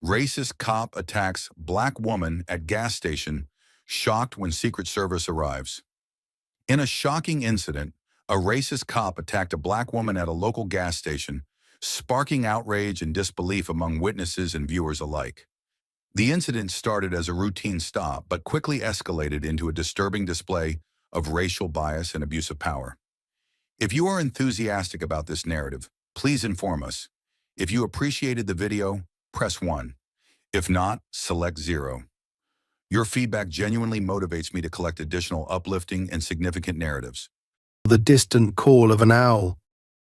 Racist cop attacks black woman at gas station, shocked when Secret Service arrives. In a shocking incident, a racist cop attacked a black woman at a local gas station, sparking outrage and disbelief among witnesses and viewers alike. The incident started as a routine stop, but quickly escalated into a disturbing display of racial bias and abuse of power. If you are enthusiastic about this narrative, please inform us. If you appreciated the video, press 1. If not, select 0. Your feedback genuinely motivates me to collect additional uplifting and significant narratives. The distant call of an owl.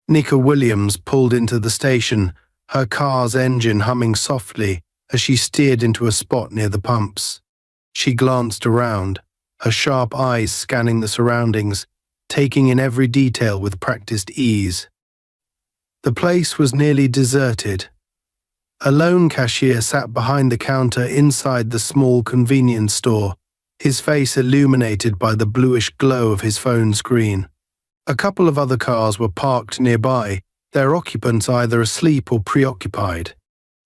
Nika Williams pulled into the station, her car's engine humming softly as she steered into a spot near the pumps. She glanced around, her sharp eyes scanning the surroundings, taking in every detail with practiced ease. The place was nearly deserted. A lone cashier sat behind the counter inside the small convenience store, his face illuminated by the bluish glow of his phone screen. A couple of other cars were parked nearby, their occupants either asleep or preoccupied.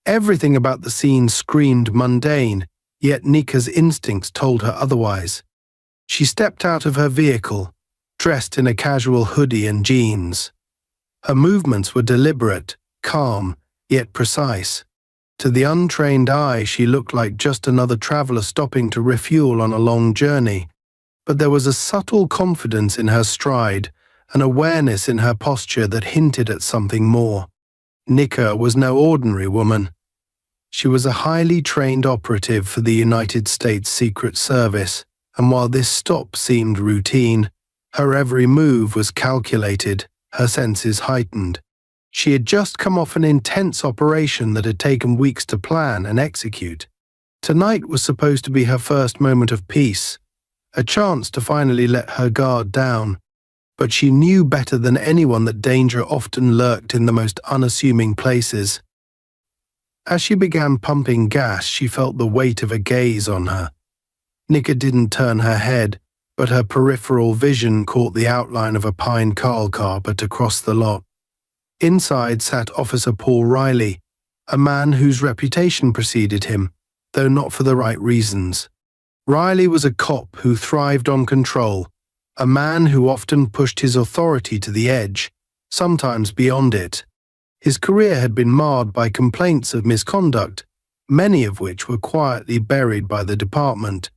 Everything about the scene screamed mundane, yet Nika's instincts told her otherwise. She stepped out of her vehicle, dressed in a casual hoodie and jeans. Her movements were deliberate, calm, yet precise. To the untrained eye, she looked like just another traveler stopping to refuel on a long journey. But there was a subtle confidence in her stride, an awareness in her posture that hinted at something more. Nika was no ordinary woman. She was a highly trained operative for the United States Secret Service, and while this stop seemed routine, her every move was calculated, her senses heightened. She had just come off an intense operation that had taken weeks to plan and execute. Tonight was supposed to be her first moment of peace, a chance to finally let her guard down. But she knew better than anyone that danger often lurked in the most unassuming places. As she began pumping gas, she felt the weight of a gaze on her. Nika didn't turn her head, but her peripheral vision caught the outline of a pine car carpet across the lot. Inside sat Officer Paul Riley, a man whose reputation preceded him, though not for the right reasons. Riley was a cop who thrived on control, a man who often pushed his authority to the edge, sometimes beyond it. His career had been marred by complaints of misconduct, many of which were quietly buried by the department.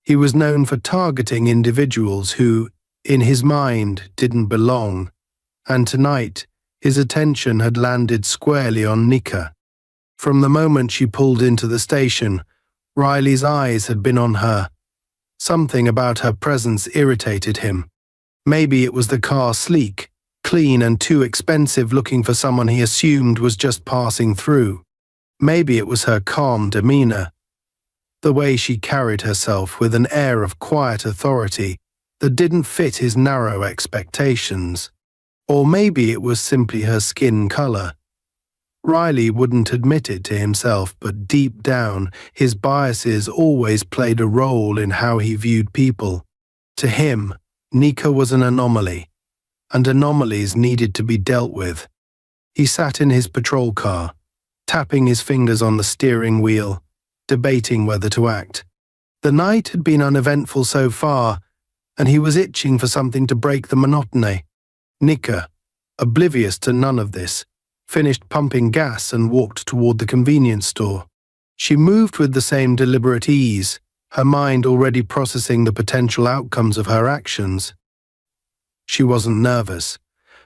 He was known for targeting individuals who, in his mind, didn't belong, and tonight, his attention had landed squarely on Nika. From the moment she pulled into the station, Riley's eyes had been on her. Something about her presence irritated him. Maybe it was the car, sleek, clean and too expensive, looking for someone he assumed was just passing through. Maybe it was her calm demeanor, the way she carried herself with an air of quiet authority that didn't fit his narrow expectations. Or maybe it was simply her skin color. Riley wouldn't admit it to himself, but deep down, his biases always played a role in how he viewed people. To him, Nika was an anomaly, and anomalies needed to be dealt with. He sat in his patrol car, tapping his fingers on the steering wheel, debating whether to act. The night had been uneventful so far, and he was itching for something to break the monotony. Nika, oblivious to none of this, finished pumping gas and walked toward the convenience store. She moved with the same deliberate ease, her mind already processing the potential outcomes of her actions. She wasn't nervous,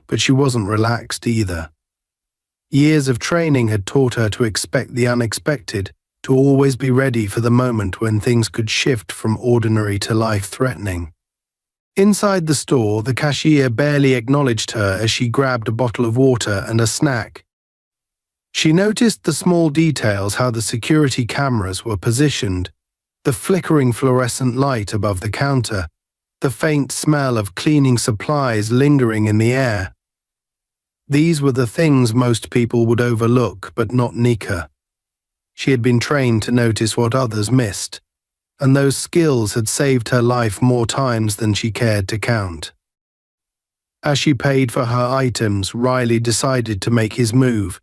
but she wasn't relaxed either. Years of training had taught her to expect the unexpected, to always be ready for the moment when things could shift from ordinary to life-threatening. Inside the store, the cashier barely acknowledged her as she grabbed a bottle of water and a snack. She noticed the small details, how the security cameras were positioned, the flickering fluorescent light above the counter, the faint smell of cleaning supplies lingering in the air. These were the things most people would overlook, but not Nika. She had been trained to notice what others missed, and those skills had saved her life more times than she cared to count. As she paid for her items, Riley decided to make his move.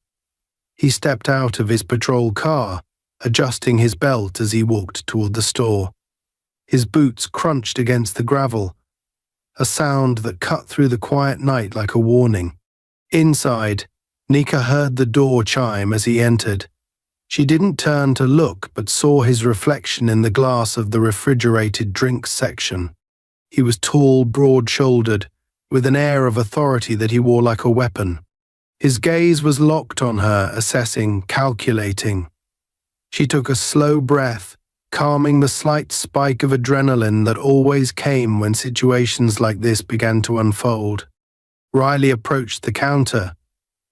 He stepped out of his patrol car, adjusting his belt as he walked toward the store. His boots crunched against the gravel, a sound that cut through the quiet night like a warning. Inside, Nika heard the door chime as he entered. She didn't turn to look but saw his reflection in the glass of the refrigerated drinks section. He was tall, broad-shouldered, with an air of authority that he wore like a weapon. His gaze was locked on her, assessing, calculating. She took a slow breath, calming the slight spike of adrenaline that always came when situations like this began to unfold. Riley approached the counter,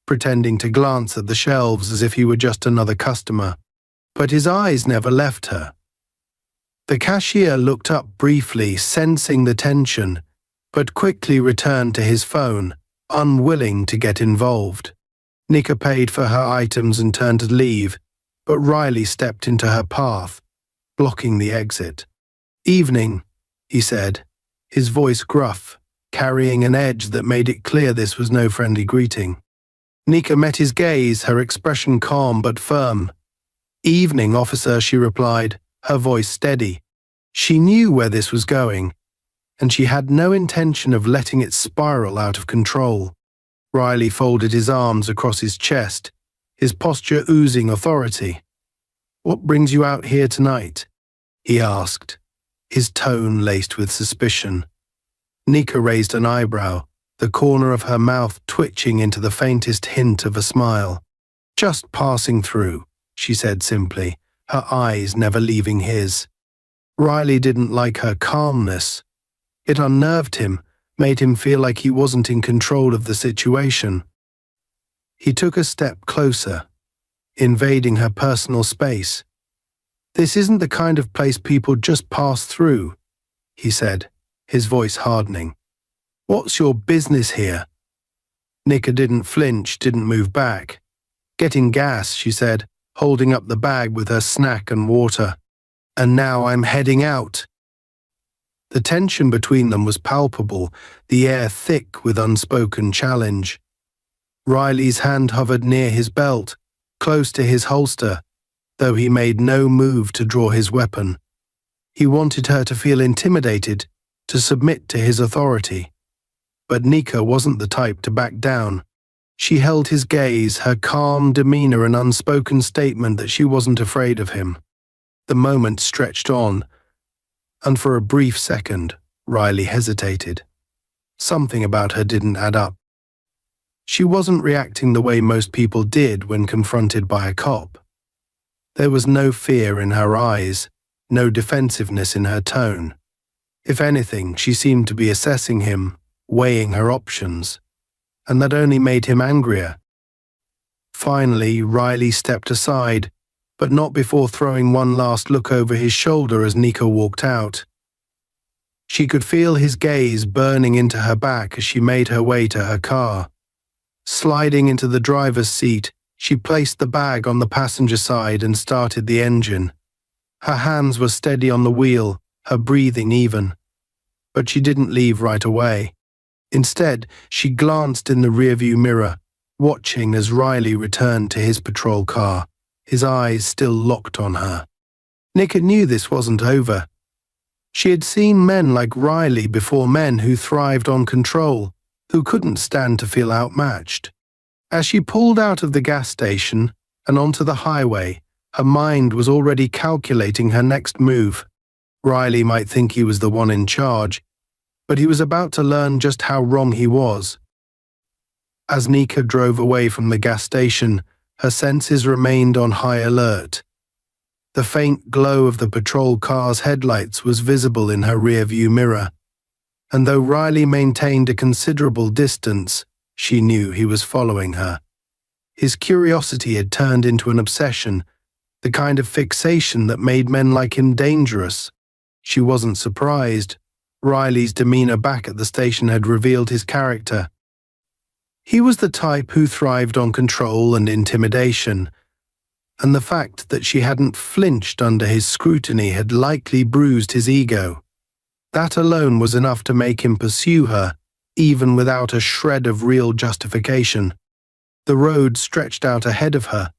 pretending to glance at the shelves as if he were just another customer, but his eyes never left her. The cashier looked up briefly, sensing the tension, but quickly returned to his phone, unwilling to get involved. Nika paid for her items and turned to leave, but Riley stepped into her path, blocking the exit. "Evening," he said, his voice gruff, carrying an edge that made it clear this was no friendly greeting. Nika met his gaze, her expression calm but firm. "Evening, officer," she replied, her voice steady. She knew where this was going, and she had no intention of letting it spiral out of control. Riley folded his arms across his chest, his posture oozing authority. "What brings you out here tonight?" he asked, his tone laced with suspicion. Nika raised an eyebrow, the corner of her mouth twitching into the faintest hint of a smile. "Just passing through," she said simply, her eyes never leaving his. Riley didn't like her calmness. It unnerved him, made him feel like he wasn't in control of the situation. He took a step closer, invading her personal space. "This isn't the kind of place people just pass through," he said, his voice hardening. "What's your business here?" Nika didn't flinch, didn't move back. "Getting gas," she said, holding up the bag with her snack and water. "And now I'm heading out." The tension between them was palpable, the air thick with unspoken challenge. Riley's hand hovered near his belt, close to his holster, though he made no move to draw his weapon. He wanted her to feel intimidated, to submit to his authority. But Nika wasn't the type to back down. She held his gaze, her calm demeanor an unspoken statement that she wasn't afraid of him. The moment stretched on, and for a brief second, Riley hesitated. Something about her didn't add up. She wasn't reacting the way most people did when confronted by a cop. There was no fear in her eyes, no defensiveness in her tone. If anything, she seemed to be assessing him, weighing her options, and that only made him angrier. Finally, Riley stepped aside, but not before throwing one last look over his shoulder as Nika walked out. She could feel his gaze burning into her back as she made her way to her car. Sliding into the driver's seat, she placed the bag on the passenger side and started the engine. Her hands were steady on the wheel, her breathing even. But she didn't leave right away. Instead, she glanced in the rearview mirror, watching as Riley returned to his patrol car, his eyes still locked on her. Nika knew this wasn't over. She had seen men like Riley before, men who thrived on control, who couldn't stand to feel outmatched. As she pulled out of the gas station and onto the highway, her mind was already calculating her next move. Riley might think he was the one in charge, but he was about to learn just how wrong he was. As Nika drove away from the gas station, her senses remained on high alert. The faint glow of the patrol car's headlights was visible in her rearview mirror, and though Riley maintained a considerable distance, she knew he was following her. His curiosity had turned into an obsession, the kind of fixation that made men like him dangerous. She wasn't surprised. Riley's demeanor back at the station had revealed his character. He was the type who thrived on control and intimidation, and the fact that she hadn't flinched under his scrutiny had likely bruised his ego. That alone was enough to make him pursue her, even without a shred of real justification. The road stretched out ahead of her,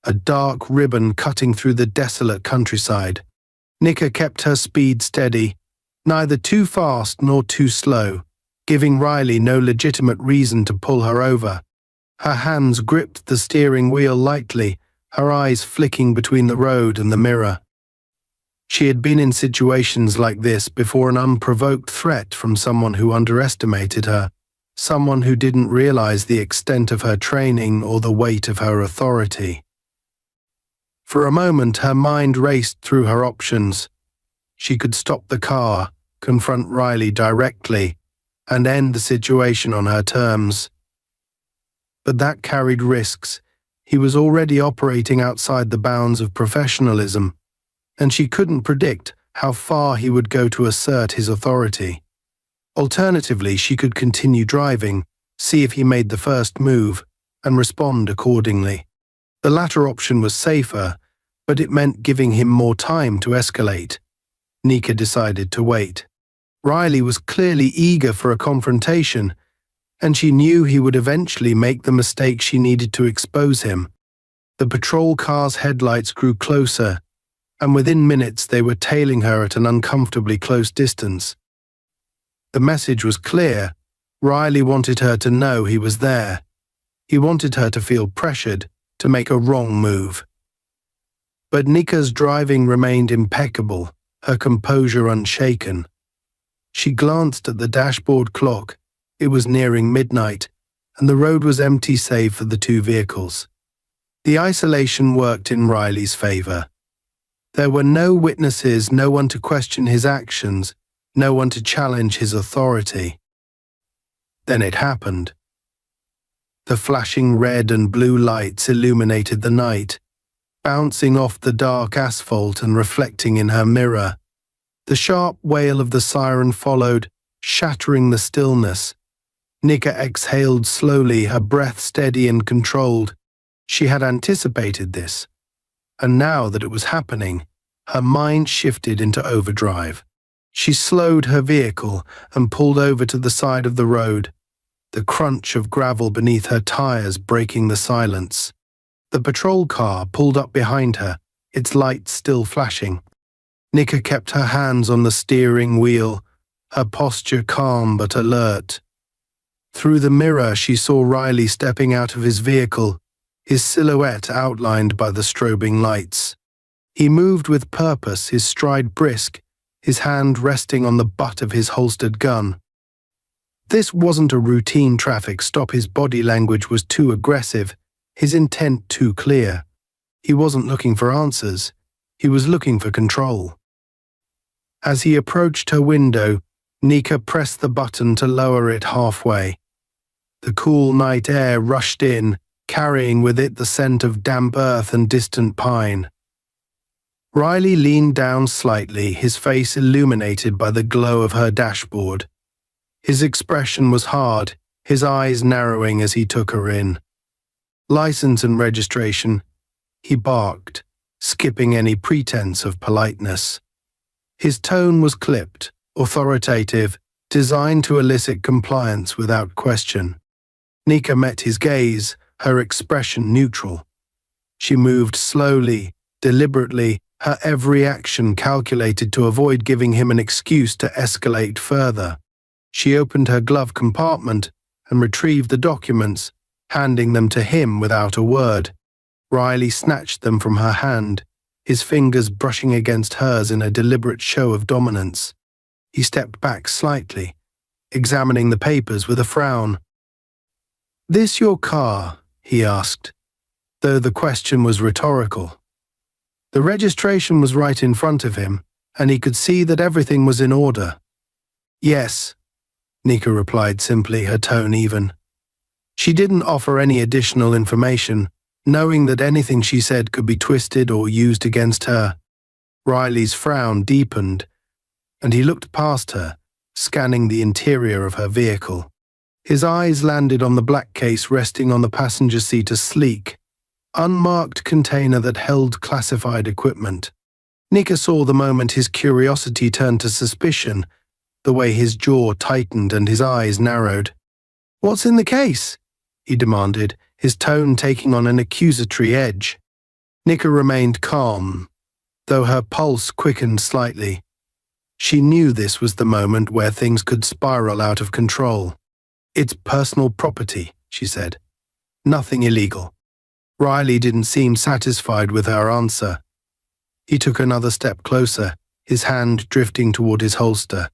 a dark ribbon cutting through the desolate countryside. Nika kept her speed steady, neither too fast nor too slow, giving Riley no legitimate reason to pull her over. Her hands gripped the steering wheel lightly, her eyes flicking between the road and the mirror. She had been in situations like this before, an unprovoked threat from someone who underestimated her, someone who didn't realize the extent of her training or the weight of her authority. For a moment, her mind raced through her options. She could stop the car, confront Riley directly, and end the situation on her terms. But that carried risks. He was already operating outside the bounds of professionalism, and she couldn't predict how far he would go to assert his authority. Alternatively, she could continue driving, see if he made the first move, and respond accordingly. The latter option was safer, but it meant giving him more time to escalate. Nika decided to wait. Riley was clearly eager for a confrontation, and she knew he would eventually make the mistake she needed to expose him. The patrol car's headlights grew closer, and within minutes they were tailing her at an uncomfortably close distance. The message was clear. Riley wanted her to know he was there. He wanted her to feel pressured to make a wrong move. But Nika's driving remained impeccable, her composure unshaken. She glanced at the dashboard clock. It was nearing midnight, and the road was empty save for the two vehicles. The isolation worked in Riley's favor. There were no witnesses, no one to question his actions, no one to challenge his authority. Then it happened. The flashing red and blue lights illuminated the night, bouncing off the dark asphalt and reflecting in her mirror. The sharp wail of the siren followed, shattering the stillness. Nika exhaled slowly, her breath steady and controlled. She had anticipated this, and now that it was happening, her mind shifted into overdrive. She slowed her vehicle and pulled over to the side of the road, the crunch of gravel beneath her tires breaking the silence. The patrol car pulled up behind her, its lights still flashing. Nika kept her hands on the steering wheel, her posture calm but alert. Through the mirror, she saw Riley stepping out of his vehicle, his silhouette outlined by the strobing lights. He moved with purpose, his stride brisk, his hand resting on the butt of his holstered gun. This wasn't a routine traffic stop. His body language was too aggressive, his intent too clear. He wasn't looking for answers. He was looking for control. As he approached her window, Nika pressed the button to lower it halfway. The cool night air rushed in, carrying with it the scent of damp earth and distant pine. Riley leaned down slightly, his face illuminated by the glow of her dashboard. His expression was hard, his eyes narrowing as he took her in. "License and registration," he barked, skipping any pretense of politeness. His tone was clipped, authoritative, designed to elicit compliance without question. Nika met his gaze, her expression neutral. She moved slowly, deliberately, her every action calculated to avoid giving him an excuse to escalate further. She opened her glove compartment and retrieved the documents, handing them to him without a word. Riley snatched them from her hand, his fingers brushing against hers in a deliberate show of dominance. He stepped back slightly, examining the papers with a frown. "This your car?" he asked, though the question was rhetorical. The registration was right in front of him, and he could see that everything was in order. "Yes," Nika replied simply, her tone even. She didn't offer any additional information, knowing that anything she said could be twisted or used against her. Riley's frown deepened, and he looked past her, scanning the interior of her vehicle. His eyes landed on the black case resting on the passenger seat, a sleek, unmarked container that held classified equipment. Nika saw the moment his curiosity turned to suspicion, the way his jaw tightened and his eyes narrowed. "What's in the case?" he demanded, his tone taking on an accusatory edge. Nika remained calm, though her pulse quickened slightly. She knew this was the moment where things could spiral out of control. "It's personal property," she said. "Nothing illegal." Riley didn't seem satisfied with her answer. He took another step closer, his hand drifting toward his holster.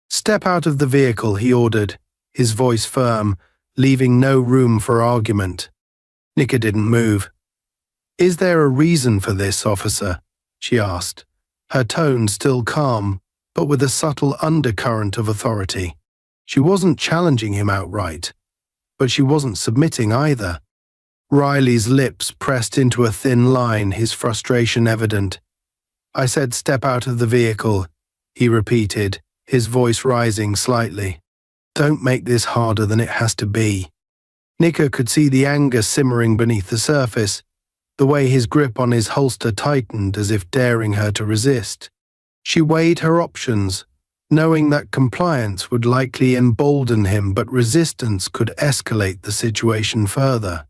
"Step out of the vehicle," he ordered, his voice firm, leaving no room for argument. Nika didn't move. "Is there a reason for this, officer?" she asked, her tone still calm, but with a subtle undercurrent of authority. She wasn't challenging him outright, but she wasn't submitting either. Riley's lips pressed into a thin line, his frustration evident. "I said step out of the vehicle," he repeated, his voice rising slightly. "Don't make this harder than it has to be." Nika could see the anger simmering beneath the surface, the way his grip on his holster tightened as if daring her to resist. She weighed her options, knowing that compliance would likely embolden him, but resistance could escalate the situation further.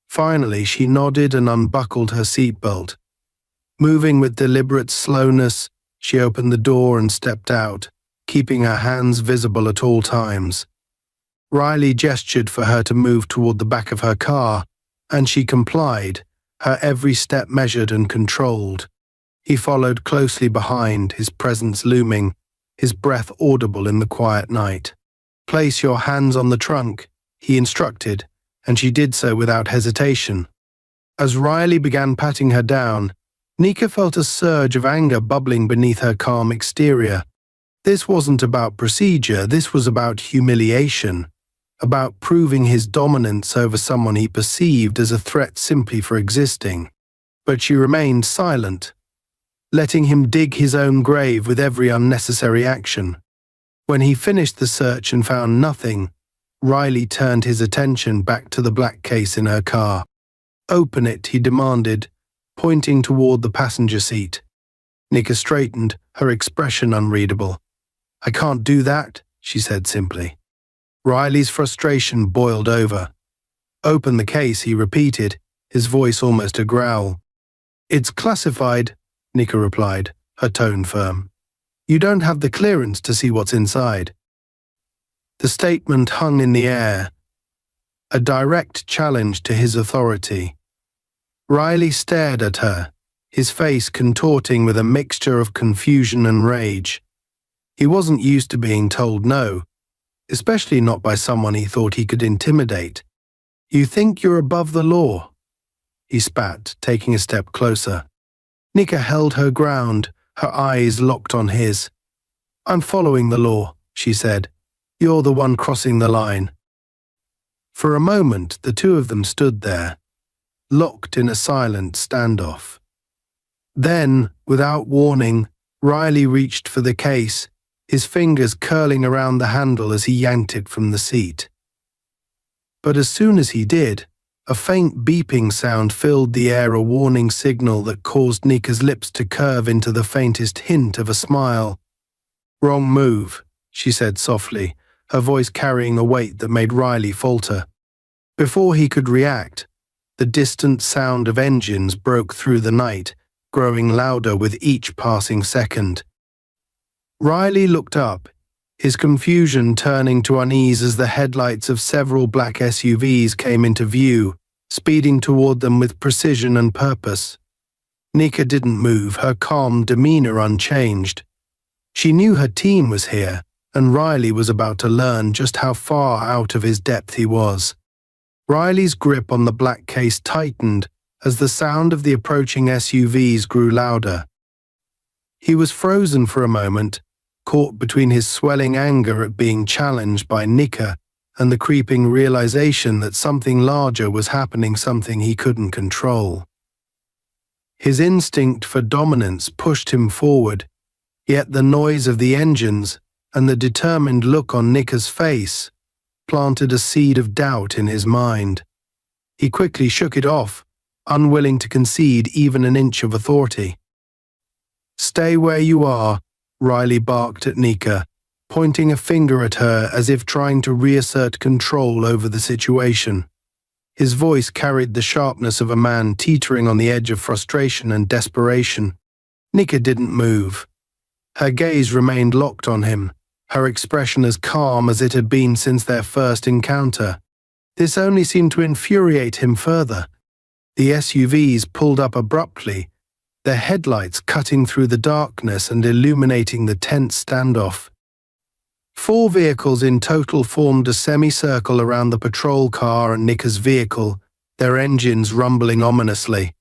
Finally, she nodded and unbuckled her seatbelt. Moving with deliberate slowness, she opened the door and stepped out, keeping her hands visible at all times. Riley gestured for her to move toward the back of her car, and she complied, her every step measured and controlled. He followed closely behind, his presence looming, his breath audible in the quiet night. "Place your hands on the trunk," he instructed, and she did so without hesitation. As Riley began patting her down, Nika felt a surge of anger bubbling beneath her calm exterior. This wasn't about procedure, this was about humiliation, about proving his dominance over someone he perceived as a threat simply for existing. But she remained silent, letting him dig his own grave with every unnecessary action. When he finished the search and found nothing, Riley turned his attention back to the black case in her car. "Open it," he demanded, pointing toward the passenger seat. Nika straightened, her expression unreadable. "I can't do that," she said simply. Riley's frustration boiled over. "Open the case," he repeated, his voice almost a growl. "It's classified," Nika replied, her tone firm. "You don't have the clearance to see what's inside." The statement hung in the air, a direct challenge to his authority. Riley stared at her, his face contorting with a mixture of confusion and rage. He wasn't used to being told no, especially not by someone he thought he could intimidate. "You think you're above the law?" he spat, taking a step closer. Nika held her ground, her eyes locked on his. "I'm following the law," she said. "You're the one crossing the line." For a moment, the two of them stood there, locked in a silent standoff. Then, without warning, Riley reached for the case, his fingers curling around the handle as he yanked it from the seat. But as soon as he did, a faint beeping sound filled the air, a warning signal that caused Nika's lips to curve into the faintest hint of a smile. "Wrong move," she said softly, her voice carrying a weight that made Riley falter. Before he could react, the distant sound of engines broke through the night, growing louder with each passing second. Riley looked up, his confusion turning to unease as the headlights of several black SUVs came into view, speeding toward them with precision and purpose. Nika didn't move, her calm demeanor unchanged. She knew her team was here, and Riley was about to learn just how far out of his depth he was. Riley's grip on the black case tightened as the sound of the approaching SUVs grew louder. He was frozen for a moment, caught between his swelling anger at being challenged by Nika and the creeping realization that something larger was happening, something he couldn't control. His instinct for dominance pushed him forward, yet the noise of the engines and the determined look on Nika's face planted a seed of doubt in his mind. He quickly shook it off, unwilling to concede even an inch of authority. "Stay where you are," Riley barked at Nika, pointing a finger at her as if trying to reassert control over the situation. His voice carried the sharpness of a man teetering on the edge of frustration and desperation. Nika didn't move. Her gaze remained locked on him, her expression as calm as it had been since their first encounter. This only seemed to infuriate him further. The SUVs pulled up abruptly, their headlights cutting through the darkness and illuminating the tense standoff. 4 vehicles in total formed a semicircle around the patrol car and Nika's vehicle, their engines rumbling ominously.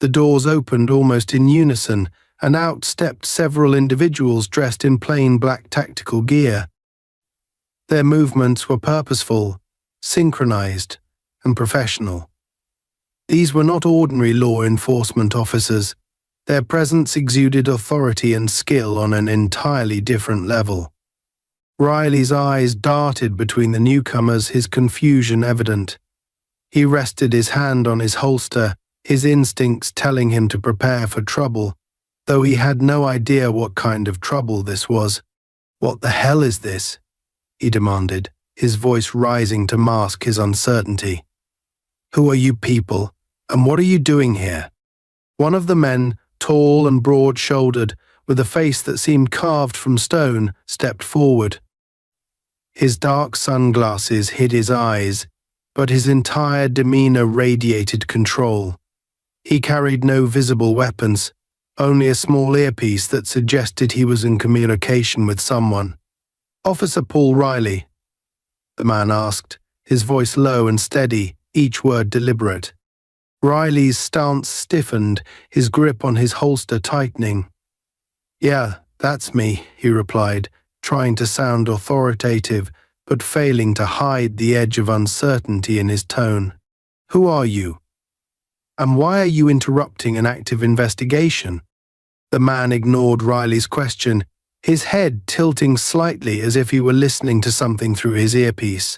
The doors opened almost in unison, and out stepped several individuals dressed in plain black tactical gear. Their movements were purposeful, synchronized, and professional. These were not ordinary law enforcement officers. Their presence exuded authority and skill on an entirely different level. Riley's eyes darted between the newcomers, his confusion evident. He rested his hand on his holster, his instincts telling him to prepare for trouble, though he had no idea what kind of trouble this was. "What the hell is this?" he demanded, his voice rising to mask his uncertainty. "Who are you people, and what are you doing here?" One of the men, tall and broad-shouldered, with a face that seemed carved from stone, stepped forward. His dark sunglasses hid his eyes, but his entire demeanor radiated control. He carried no visible weapons, only a small earpiece that suggested he was in communication with someone. "Officer Paul Riley," the man asked, his voice low and steady, each word deliberate. Riley's stance stiffened, his grip on his holster tightening. "Yeah, that's me," he replied, trying to sound authoritative, but failing to hide the edge of uncertainty in his tone. "Who are you? And why are you interrupting an active investigation?" The man ignored Riley's question, his head tilting slightly as if he were listening to something through his earpiece.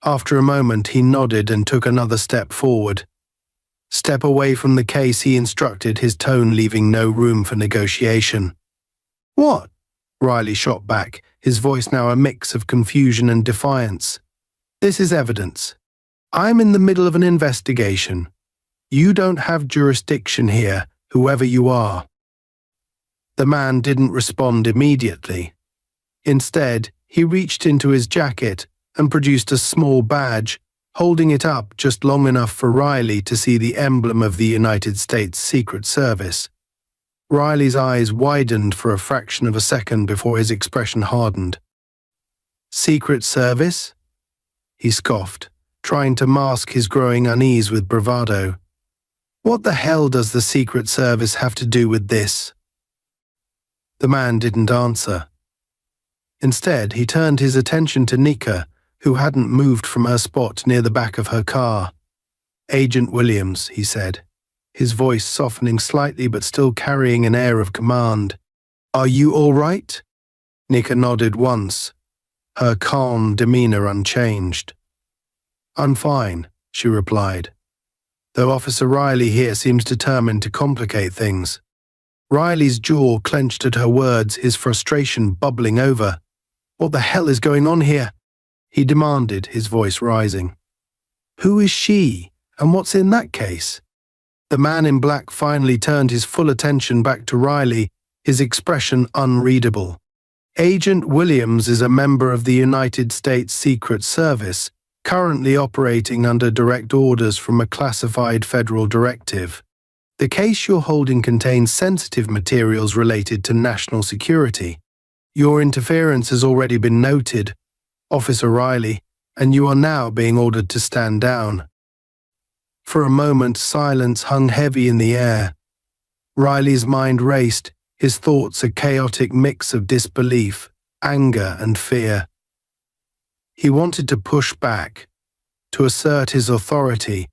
After a moment, he nodded and took another step forward. "Step away from the case," he instructed, his tone leaving no room for negotiation. "What?" Riley shot back, his voice now a mix of confusion and defiance. "This is evidence. I'm in the middle of an investigation. You don't have jurisdiction here, whoever you are." The man didn't respond immediately. Instead, he reached into his jacket and produced a small badge, holding it up just long enough for Riley to see the emblem of the United States Secret Service. Riley's eyes widened for a fraction of a second before his expression hardened. "Secret Service?" he scoffed, trying to mask his growing unease with bravado. "What the hell does the Secret Service have to do with this?" The man didn't answer. Instead, he turned his attention to Nika, who hadn't moved from her spot near the back of her car. "Agent Williams," he said, his voice softening slightly but still carrying an air of command. "Are you all right?" Nika nodded once, her calm demeanor unchanged. "I'm fine," she replied, though Officer Riley here seems determined to complicate things. Riley's jaw clenched at her words, his frustration bubbling over. "What the hell is going on here?" he demanded, his voice rising. "Who is she, and what's in that case?" The man in black finally turned his full attention back to Riley, his expression unreadable. "Agent Williams is a member of the United States Secret Service, currently operating under direct orders from a classified federal directive. The case you're holding contains sensitive materials related to national security. Your interference has already been noted, Officer Riley, and you are now being ordered to stand down." For a moment, silence hung heavy in the air. Riley's mind raced, his thoughts a chaotic mix of disbelief, anger, and fear. He wanted to push back, to assert his authority,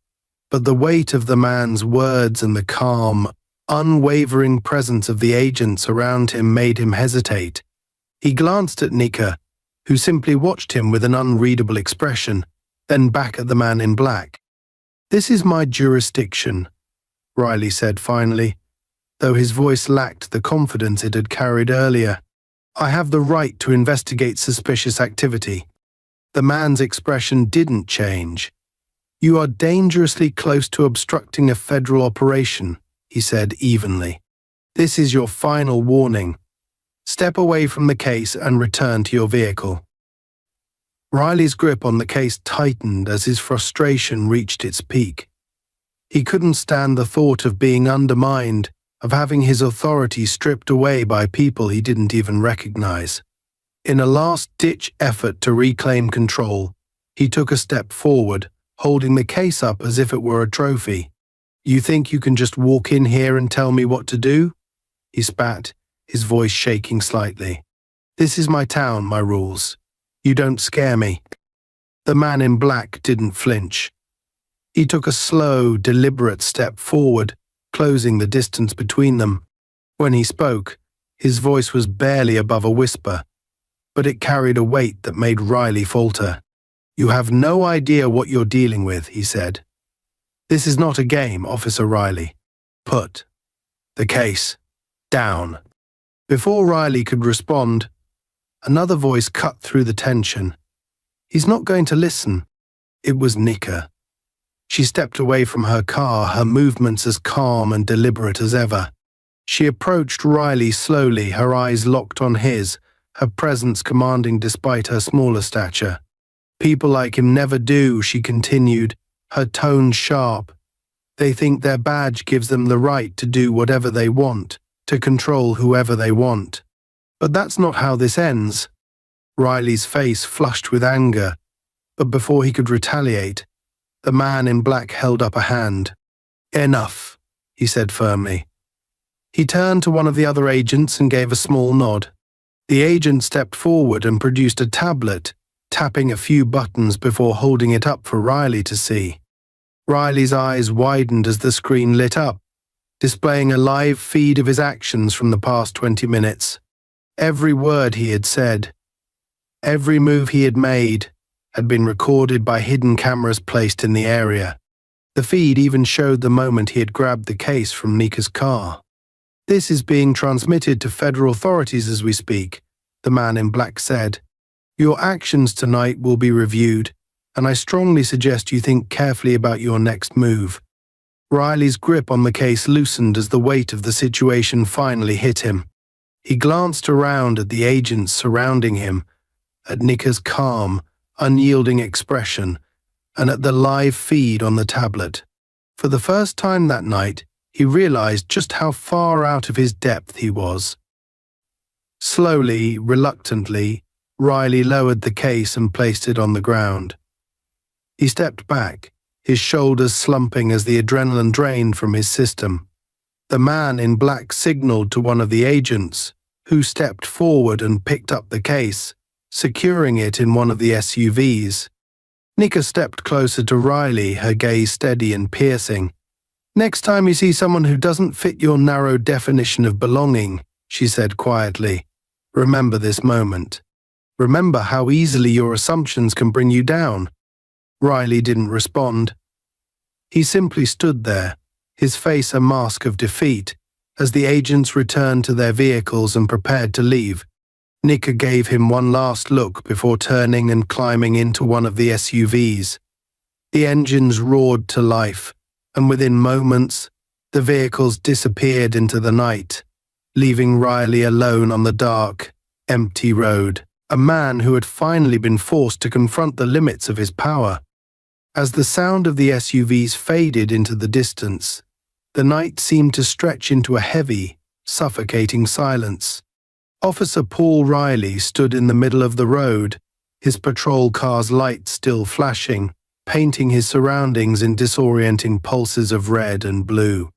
but the weight of the man's words and the calm, unwavering presence of the agents around him made him hesitate. He glanced at Nika, who simply watched him with an unreadable expression, then back at the man in black. "This is my jurisdiction," Riley said finally, though his voice lacked the confidence it had carried earlier. "I have the right to investigate suspicious activity." The man's expression didn't change. "You are dangerously close to obstructing a federal operation," he said evenly. "This is your final warning. Step away from the case and return to your vehicle." Riley's grip on the case tightened as his frustration reached its peak. He couldn't stand the thought of being undermined, of having his authority stripped away by people he didn't even recognize. In a last-ditch effort to reclaim control, he took a step forward, holding the case up as if it were a trophy. "You think you can just walk in here and tell me what to do?" he spat, his voice shaking slightly. "This is my town, my rules. You don't scare me." The man in black didn't flinch. He took a slow, deliberate step forward, closing the distance between them. When he spoke, his voice was barely above a whisper, but it carried a weight that made Riley falter. "You have no idea what you're dealing with," he said. "This is not a game, Officer Riley. Put the case down." Before Riley could respond, another voice cut through the tension. "He's not going to listen." It was Nika. She stepped away from her car, her movements as calm and deliberate as ever. She approached Riley slowly, her eyes locked on his, her presence commanding despite her smaller stature. "People like him never do," she continued, her tone sharp. "They think their badge gives them the right to do whatever they want, to control whoever they want. But that's not how this ends." Riley's face flushed with anger, but before he could retaliate, the man in black held up a hand. "Enough," he said firmly. He turned to one of the other agents and gave a small nod. The agent stepped forward and produced a tablet, tapping a few buttons before holding it up for Riley to see. Riley's eyes widened as the screen lit up, displaying a live feed of his actions from the past 20 minutes. Every word he had said, every move he had made, had been recorded by hidden cameras placed in the area. The feed even showed the moment he had grabbed the case from Nika's car. "This is being transmitted to federal authorities as we speak," the man in black said. "Your actions tonight will be reviewed, and I strongly suggest you think carefully about your next move." Riley's grip on the case loosened as the weight of the situation finally hit him. He glanced around at the agents surrounding him, at Nika's calm, unyielding expression, and at the live feed on the tablet. For the first time that night, he realized just how far out of his depth he was. Slowly, reluctantly, Riley lowered the case and placed it on the ground. He stepped back, his shoulders slumping as the adrenaline drained from his system. The man in black signaled to one of the agents, who stepped forward and picked up the case, securing it in one of the SUVs. Nika stepped closer to Riley, her gaze steady and piercing. "Next time you see someone who doesn't fit your narrow definition of belonging," she said quietly, "remember this moment. Remember how easily your assumptions can bring you down." Riley didn't respond. He simply stood there, his face a mask of defeat, as the agents returned to their vehicles and prepared to leave. Nika gave him one last look before turning and climbing into one of the SUVs. The engines roared to life, and within moments, the vehicles disappeared into the night, leaving Riley alone on the dark, empty road, a man who had finally been forced to confront the limits of his power. As the sound of the SUVs faded into the distance, the night seemed to stretch into a heavy, suffocating silence. Officer Paul Riley stood in the middle of the road, his patrol car's lights still flashing, painting his surroundings in disorienting pulses of red and blue.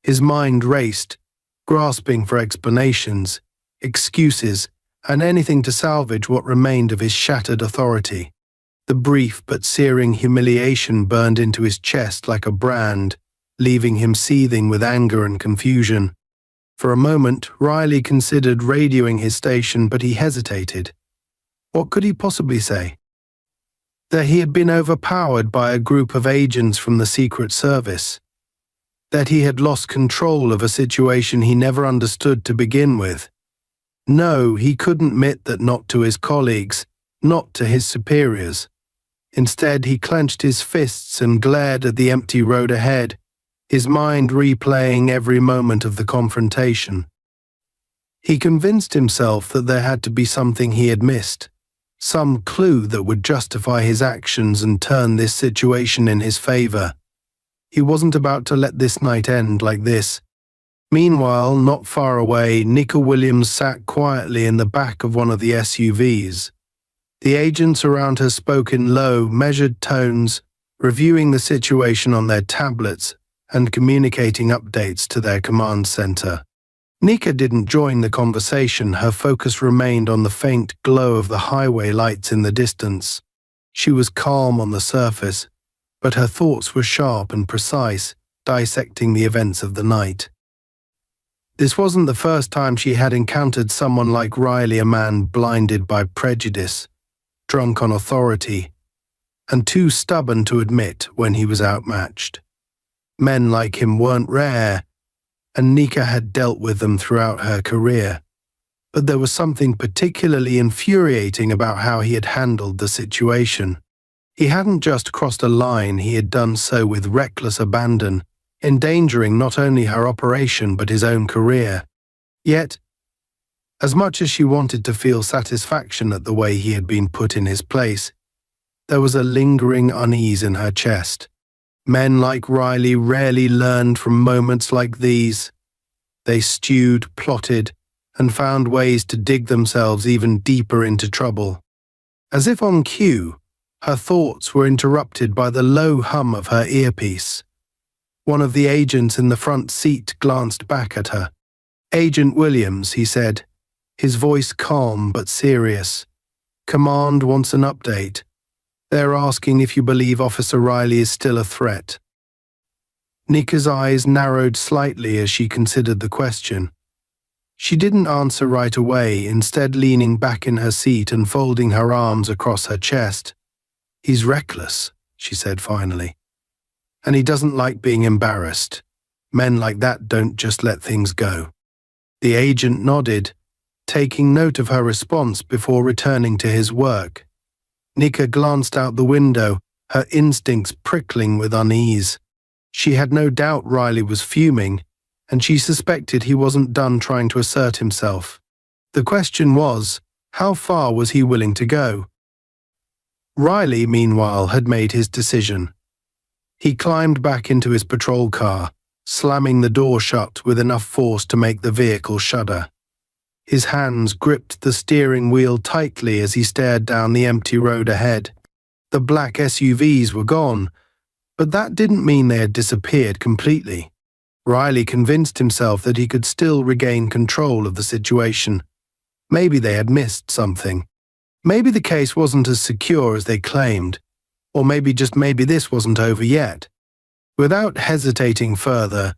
His mind raced, grasping for explanations, excuses, and anything to salvage what remained of his shattered authority. The brief but searing humiliation burned into his chest like a brand, leaving him seething with anger and confusion. For a moment, Riley considered radioing his station, but he hesitated. What could he possibly say? That he had been overpowered by a group of agents from the Secret Service. That he had lost control of a situation he never understood to begin with. No, he couldn't admit that, not to his colleagues, not to his superiors. Instead, he clenched his fists and glared at the empty road ahead, his mind replaying every moment of the confrontation. He convinced himself that there had to be something he had missed, some clue that would justify his actions and turn this situation in his favor. He wasn't about to let this night end like this. Meanwhile, not far away, Nika Williams sat quietly in the back of one of the SUVs. The agents around her spoke in low, measured tones, reviewing the situation on their tablets and communicating updates to their command center. Nika didn't join the conversation. Her focus remained on the faint glow of the highway lights in the distance. She was calm on the surface, but her thoughts were sharp and precise, dissecting the events of the night. This wasn't the first time she had encountered someone like Riley, a man blinded by prejudice, drunk on authority, and too stubborn to admit when he was outmatched. Men like him weren't rare, and Nika had dealt with them throughout her career. But there was something particularly infuriating about how he had handled the situation. He hadn't just crossed a line, he had done so with reckless abandon, endangering not only her operation but his own career. Yet, as much as she wanted to feel satisfaction at the way he had been put in his place, there was a lingering unease in her chest. Men like Riley rarely learned from moments like these. They stewed, plotted, and found ways to dig themselves even deeper into trouble. As if on cue, her thoughts were interrupted by the low hum of her earpiece. One of the agents in the front seat glanced back at her. "Agent Williams," he said, his voice calm but serious. "Command wants an update. They're asking if you believe Officer Riley is still a threat." Nika's eyes narrowed slightly as she considered the question. She didn't answer right away, instead leaning back in her seat and folding her arms across her chest. "He's reckless," she said finally. "And he doesn't like being embarrassed. Men like that don't just let things go." The agent nodded, taking note of her response before returning to his work. Nika glanced out the window, her instincts prickling with unease. She had no doubt Riley was fuming, and she suspected he wasn't done trying to assert himself. The question was, how far was he willing to go? Riley, meanwhile, had made his decision. He climbed back into his patrol car, slamming the door shut with enough force to make the vehicle shudder. His hands gripped the steering wheel tightly as he stared down the empty road ahead. The black SUVs were gone, but that didn't mean they had disappeared completely. Riley convinced himself that he could still regain control of the situation. Maybe they had missed something. Maybe the case wasn't as secure as they claimed, or maybe this wasn't over yet. Without hesitating further,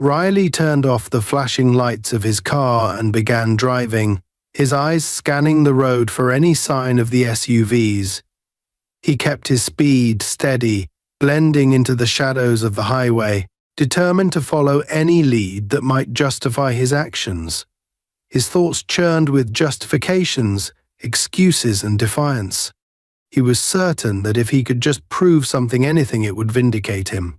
Riley turned off the flashing lights of his car and began driving, his eyes scanning the road for any sign of the SUVs. He kept his speed steady, blending into the shadows of the highway, determined to follow any lead that might justify his actions. His thoughts churned with justifications, excuses, and defiance. He was certain that if he could just prove something, anything, it would vindicate him.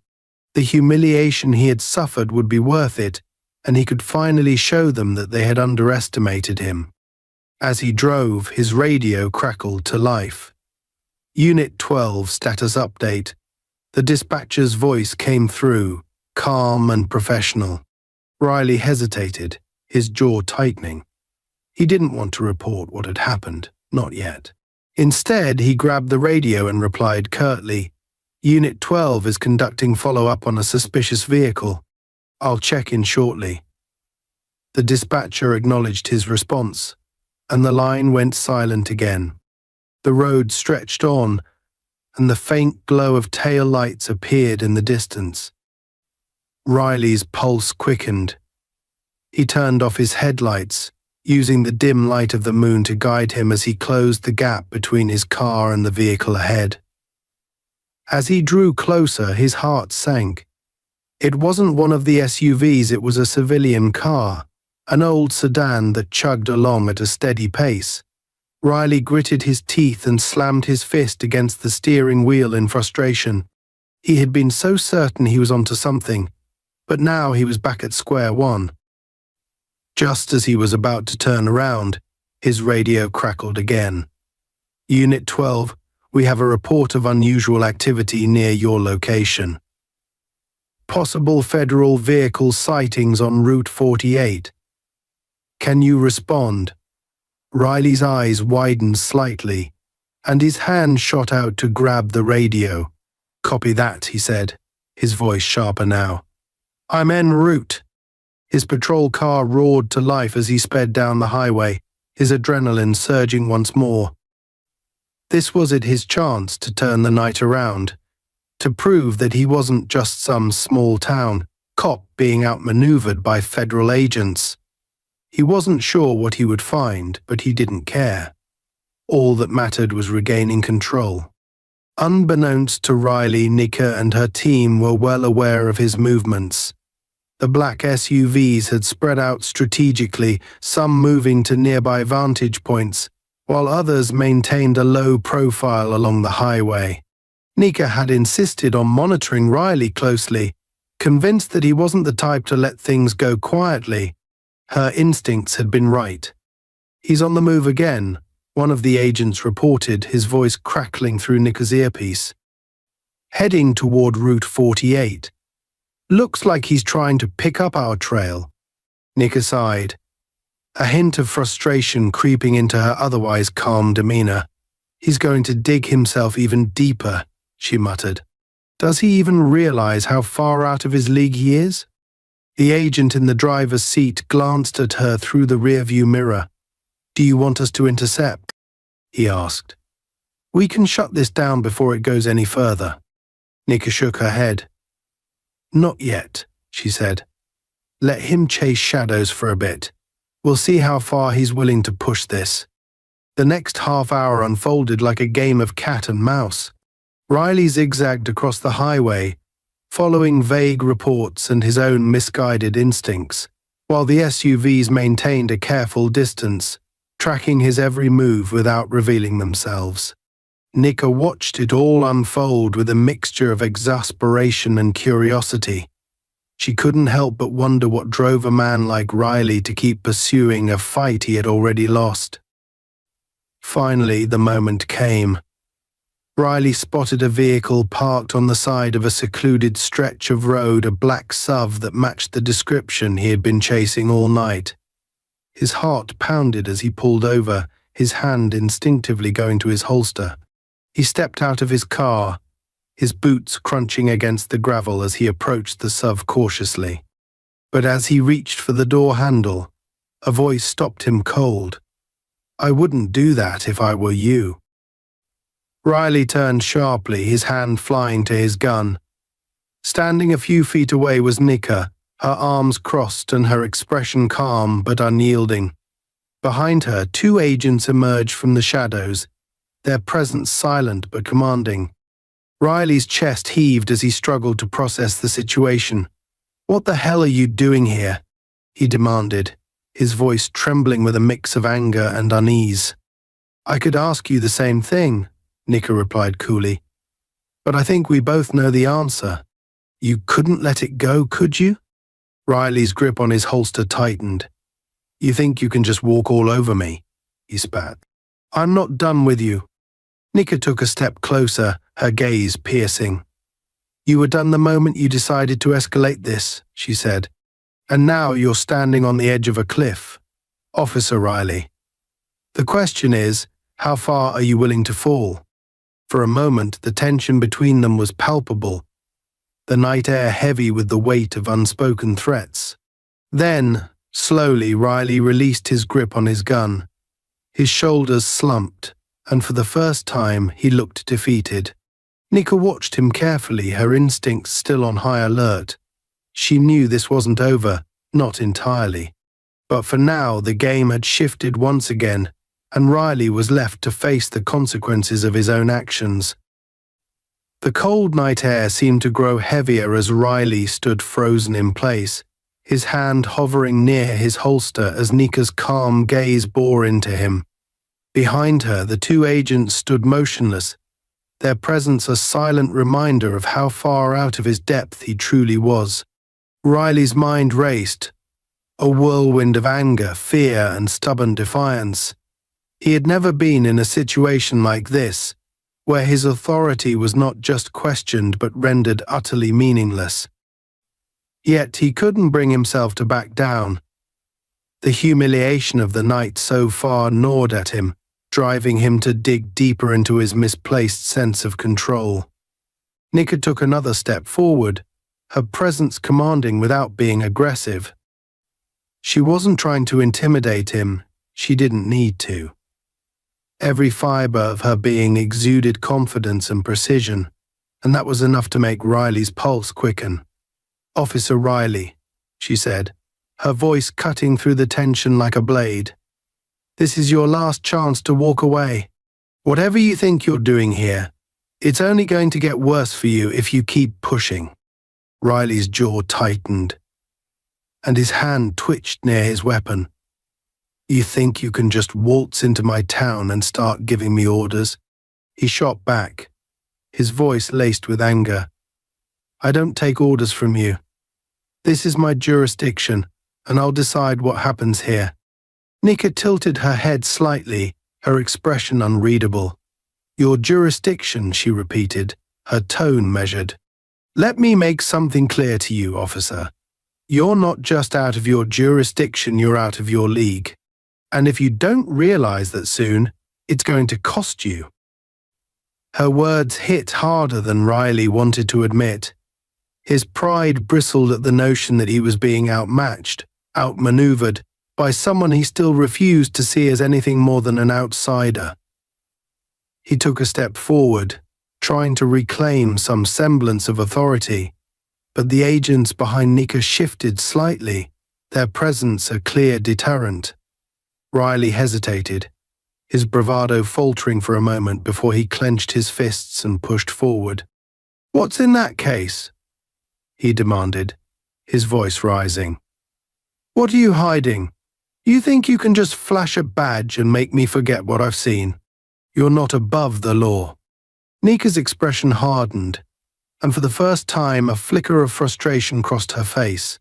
The humiliation he had suffered would be worth it, and he could finally show them that they had underestimated him. As he drove, his radio crackled to life. Unit 12 status update. The dispatcher's voice came through, calm and professional. Riley hesitated, his jaw tightening. He didn't want to report what had happened, not yet. Instead, he grabbed the radio and replied curtly, "Unit 12 is conducting follow-up on a suspicious vehicle. I'll check in shortly." The dispatcher acknowledged his response, and the line went silent again. The road stretched on, and the faint glow of tail lights appeared in the distance. Riley's pulse quickened. He turned off his headlights, using the dim light of the moon to guide him as he closed the gap between his car and the vehicle ahead. As he drew closer, his heart sank. It wasn't one of the SUVs, it was a civilian car, an old sedan that chugged along at a steady pace. Riley gritted his teeth and slammed his fist against the steering wheel in frustration. He had been so certain he was onto something, but now he was back at square one. Just as he was about to turn around, his radio crackled again. Unit 12, we have a report of unusual activity near your location. Possible federal vehicle sightings on Route 48. Can you respond? Riley's eyes widened slightly, and his hand shot out to grab the radio. Copy that, he said, his voice sharper now. I'm en route. His patrol car roared to life as he sped down the highway, his adrenaline surging once more. This was it his chance to turn the night around, to prove that he wasn't just some small town cop being outmaneuvered by federal agents. He wasn't sure what he would find, but he didn't care. All that mattered was regaining control. Unbeknownst to Riley, Nika and her team were well aware of his movements. The black SUVs had spread out strategically, some moving to nearby vantage points, while others maintained a low profile along the highway. Nika had insisted on monitoring Riley closely, convinced that he wasn't the type to let things go quietly. Her instincts had been right. He's on the move again, one of the agents reported, his voice crackling through Nika's earpiece. Heading toward Route 48. Looks like he's trying to pick up our trail. Nika sighed, a hint of frustration creeping into her otherwise calm demeanor. He's going to dig himself even deeper, she muttered. Does he even realize how far out of his league he is? The agent in the driver's seat glanced at her through the rearview mirror. Do you want us to intercept? He asked. We can shut this down before it goes any further. Nika shook her head. Not yet, she said. Let him chase shadows for a bit. We'll see how far he's willing to push this. The next half hour unfolded like a game of cat and mouse. Riley zigzagged across the highway, following vague reports and his own misguided instincts, while the SUVs maintained a careful distance, tracking his every move without revealing themselves. Nika watched it all unfold with a mixture of exasperation and curiosity. She couldn't help but wonder what drove a man like Riley to keep pursuing a fight he had already lost. Finally, the moment came. Riley spotted a vehicle parked on the side of a secluded stretch of road, a black SUV that matched the description he had been chasing all night. His heart pounded as he pulled over, his hand instinctively going to his holster. He stepped out of his car, his boots crunching against the gravel as he approached the SUV cautiously. But as he reached for the door handle, a voice stopped him cold. I wouldn't do that if I were you. Riley turned sharply, his hand flying to his gun. Standing a few feet away was Nika, her arms crossed and her expression calm but unyielding. Behind her, two agents emerged from the shadows, their presence silent but commanding. Riley's chest heaved as he struggled to process the situation. What the hell are you doing here? He demanded, his voice trembling with a mix of anger and unease. I could ask you the same thing, Nika replied coolly. But I think we both know the answer. You couldn't let it go, could you? Riley's grip on his holster tightened. You think you can just walk all over me? He spat. I'm not done with you. Nika took a step closer, her gaze piercing. You were done the moment you decided to escalate this, she said. And now you're standing on the edge of a cliff. Officer Riley. The question is, how far are you willing to fall? For a moment, the tension between them was palpable, the night air heavy with the weight of unspoken threats. Then, slowly, Riley released his grip on his gun. His shoulders slumped, and for the first time, he looked defeated. Nika watched him carefully, her instincts still on high alert. She knew this wasn't over, not entirely. But for now, the game had shifted once again, and Riley was left to face the consequences of his own actions. The cold night air seemed to grow heavier as Riley stood frozen in place, his hand hovering near his holster as Nika's calm gaze bore into him. Behind her, the two agents stood motionless, their presence a silent reminder of how far out of his depth he truly was. Riley's mind raced, a whirlwind of anger, fear, and stubborn defiance. He had never been in a situation like this, where his authority was not just questioned but rendered utterly meaningless. Yet he couldn't bring himself to back down. The humiliation of the night so far gnawed at him, driving him to dig deeper into his misplaced sense of control. Nika took another step forward, her presence commanding without being aggressive. She wasn't trying to intimidate him, she didn't need to. Every fiber of her being exuded confidence and precision, and that was enough to make Riley's pulse quicken. "Officer Riley," she said, her voice cutting through the tension like a blade. "This is your last chance to walk away. Whatever you think you're doing here, it's only going to get worse for you if you keep pushing." Riley's jaw tightened, and his hand twitched near his weapon. "You think you can just waltz into my town and start giving me orders?" He shot back, his voice laced with anger. "I don't take orders from you. This is my jurisdiction, and I'll decide what happens here." Nika tilted her head slightly, her expression unreadable. "Your jurisdiction," she repeated, her tone measured. "Let me make something clear to you, officer. You're not just out of your jurisdiction, you're out of your league. And if you don't realize that soon, it's going to cost you." Her words hit harder than Riley wanted to admit. His pride bristled at the notion that he was being outmatched, outmaneuvered, by someone he still refused to see as anything more than an outsider. He took a step forward, trying to reclaim some semblance of authority, but the agents behind Nika shifted slightly, their presence a clear deterrent. Riley hesitated, his bravado faltering for a moment before he clenched his fists and pushed forward. "What's in that case?" he demanded, his voice rising. "What are you hiding? You think you can just flash a badge and make me forget what I've seen? You're not above the law." Nika's expression hardened, and for the first time a flicker of frustration crossed her face.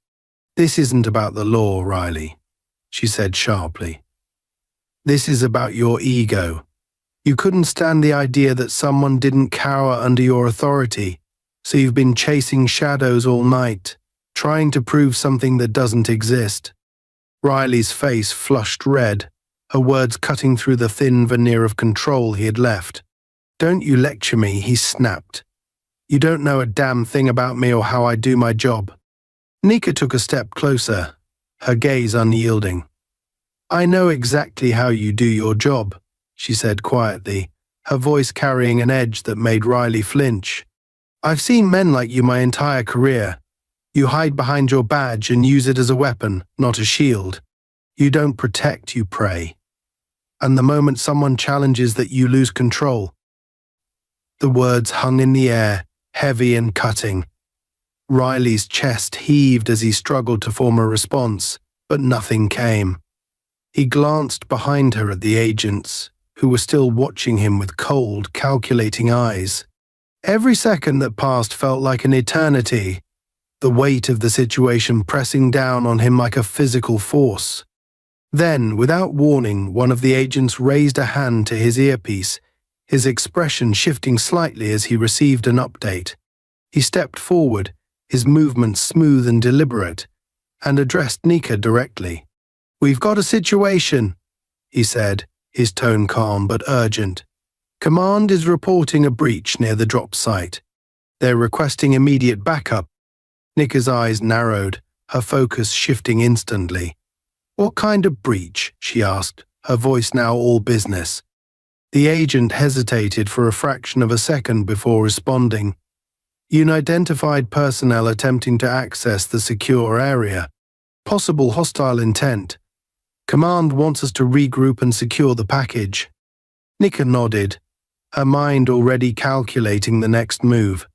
"This isn't about the law, Riley," she said sharply. "This is about your ego. You couldn't stand the idea that someone didn't cower under your authority, so you've been chasing shadows all night, trying to prove something that doesn't exist." Riley's face flushed red, her words cutting through the thin veneer of control he had left. "Don't you lecture me," he snapped. "You don't know a damn thing about me or how I do my job." Nika took a step closer, her gaze unyielding. "I know exactly how you do your job," she said quietly, her voice carrying an edge that made Riley flinch. "I've seen men like you my entire career. You hide behind your badge and use it as a weapon, not a shield. You don't protect, you prey. And the moment someone challenges that, you lose control." The words hung in the air, heavy and cutting. Riley's chest heaved as he struggled to form a response, but nothing came. He glanced behind her at the agents, who were still watching him with cold, calculating eyes. Every second that passed felt like an eternity, the weight of the situation pressing down on him like a physical force. Then, without warning, one of the agents raised a hand to his earpiece, his expression shifting slightly as he received an update. He stepped forward, his movements smooth and deliberate, and addressed Nika directly. "We've got a situation," he said, his tone calm but urgent. "Command is reporting a breach near the drop site. They're requesting immediate backup." Nika's eyes narrowed, her focus shifting instantly. "What kind of breach?" she asked, her voice now all business. The agent hesitated for a fraction of a second before responding. "Unidentified personnel attempting to access the secure area. Possible hostile intent. Command wants us to regroup and secure the package." Nika nodded, her mind already calculating the next move.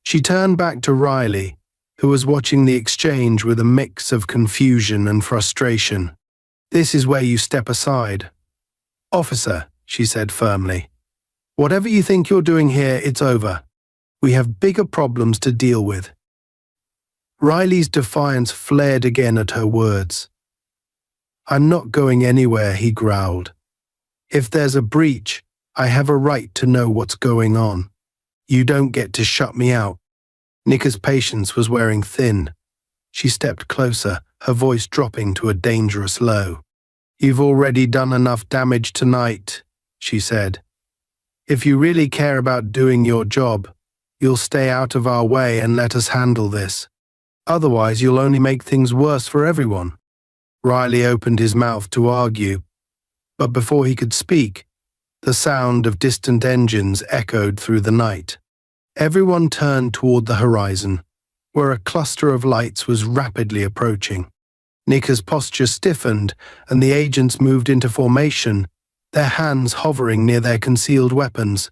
She turned back to Riley, who was watching the exchange with a mix of confusion and frustration. "This is where you step aside." "Officer," she said firmly, "whatever you think you're doing here, it's over. We have bigger problems to deal with." Riley's defiance flared again at her words. "I'm not going anywhere," he growled. "If there's a breach, I have a right to know what's going on. You don't get to shut me out." Nika's patience was wearing thin. She stepped closer, her voice dropping to a dangerous low. "You've already done enough damage tonight," she said. "If you really care about doing your job, you'll stay out of our way and let us handle this. Otherwise, you'll only make things worse for everyone." Riley opened his mouth to argue, but before he could speak, the sound of distant engines echoed through the night. Everyone turned toward the horizon, where a cluster of lights was rapidly approaching. Nika's posture stiffened, and the agents moved into formation, their hands hovering near their concealed weapons.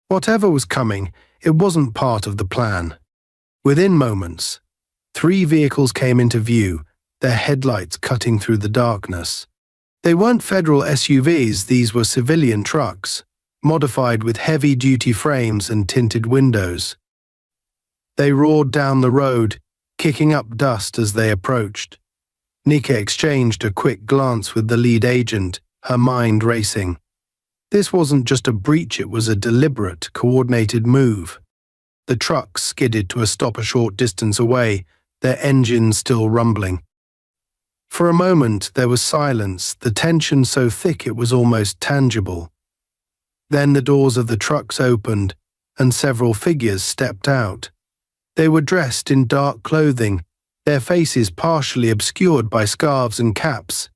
Whatever was coming, it wasn't part of the plan. Within moments, 3 vehicles came into view, their headlights cutting through the darkness. They weren't federal SUVs, these were civilian trucks, modified with heavy-duty frames and tinted windows. They roared down the road, kicking up dust as they approached. Nika exchanged a quick glance with the lead agent, her mind racing. This wasn't just a breach, it was a deliberate, coordinated move. The trucks skidded to a stop a short distance away, their engines still rumbling. For a moment there was silence, the tension so thick it was almost tangible. Then the doors of the trucks opened, and several figures stepped out. They were dressed in dark clothing, their faces partially obscured by scarves and caps.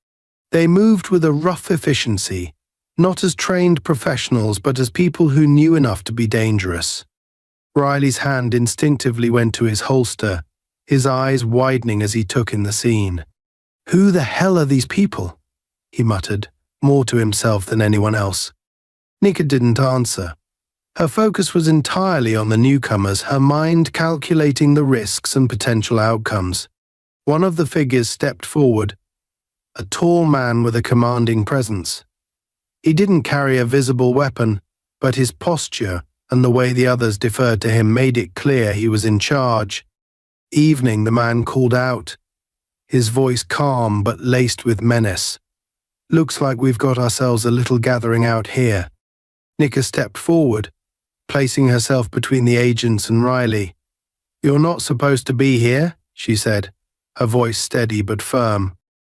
They moved with a rough efficiency, not as trained professionals but as people who knew enough to be dangerous. Riley's hand instinctively went to his holster, his eyes widening as he took in the scene. "Who the hell are these people?" he muttered, more to himself than anyone else. Nika didn't answer. Her focus was entirely on the newcomers, her mind calculating the risks and potential outcomes. One of the figures stepped forward, a tall man with a commanding presence. He didn't carry a visible weapon, but his posture and the way the others deferred to him made it clear he was in charge. "Evening," the man called out, his voice calm but laced with menace. "Looks like we've got ourselves a little gathering out here." Nika stepped forward, placing herself between the agents and Riley. "You're not supposed to be here," she said, her voice steady but firm.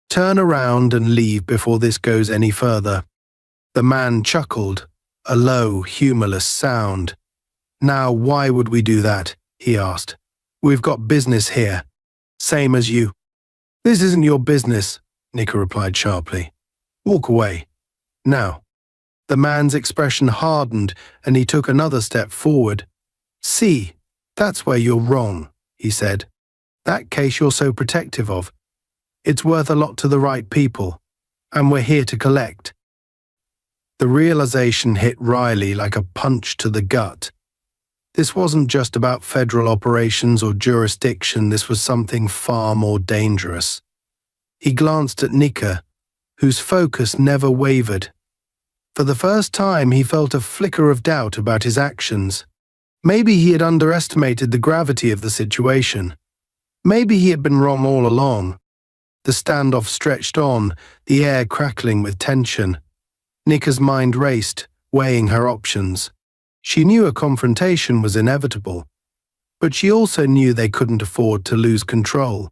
"Turn around and leave before this goes any further." The man chuckled, a low, humorless sound. "Now, why would we do that?" he asked. "We've got business here. Same as you." "This isn't your business," Nika replied sharply. "Walk away. Now." The man's expression hardened and he took another step forward. "See, that's where you're wrong," he said. "That case you're so protective of. It's worth a lot to the right people, and we're here to collect." The realization hit Riley like a punch to the gut. This wasn't just about federal operations or jurisdiction, this was something far more dangerous. He glanced at Nika, whose focus never wavered. For the first time, he felt a flicker of doubt about his actions. Maybe he had underestimated the gravity of the situation. Maybe he had been wrong all along. The standoff stretched on, the air crackling with tension. Nika's mind raced, weighing her options. She knew a confrontation was inevitable, but she also knew they couldn't afford to lose control.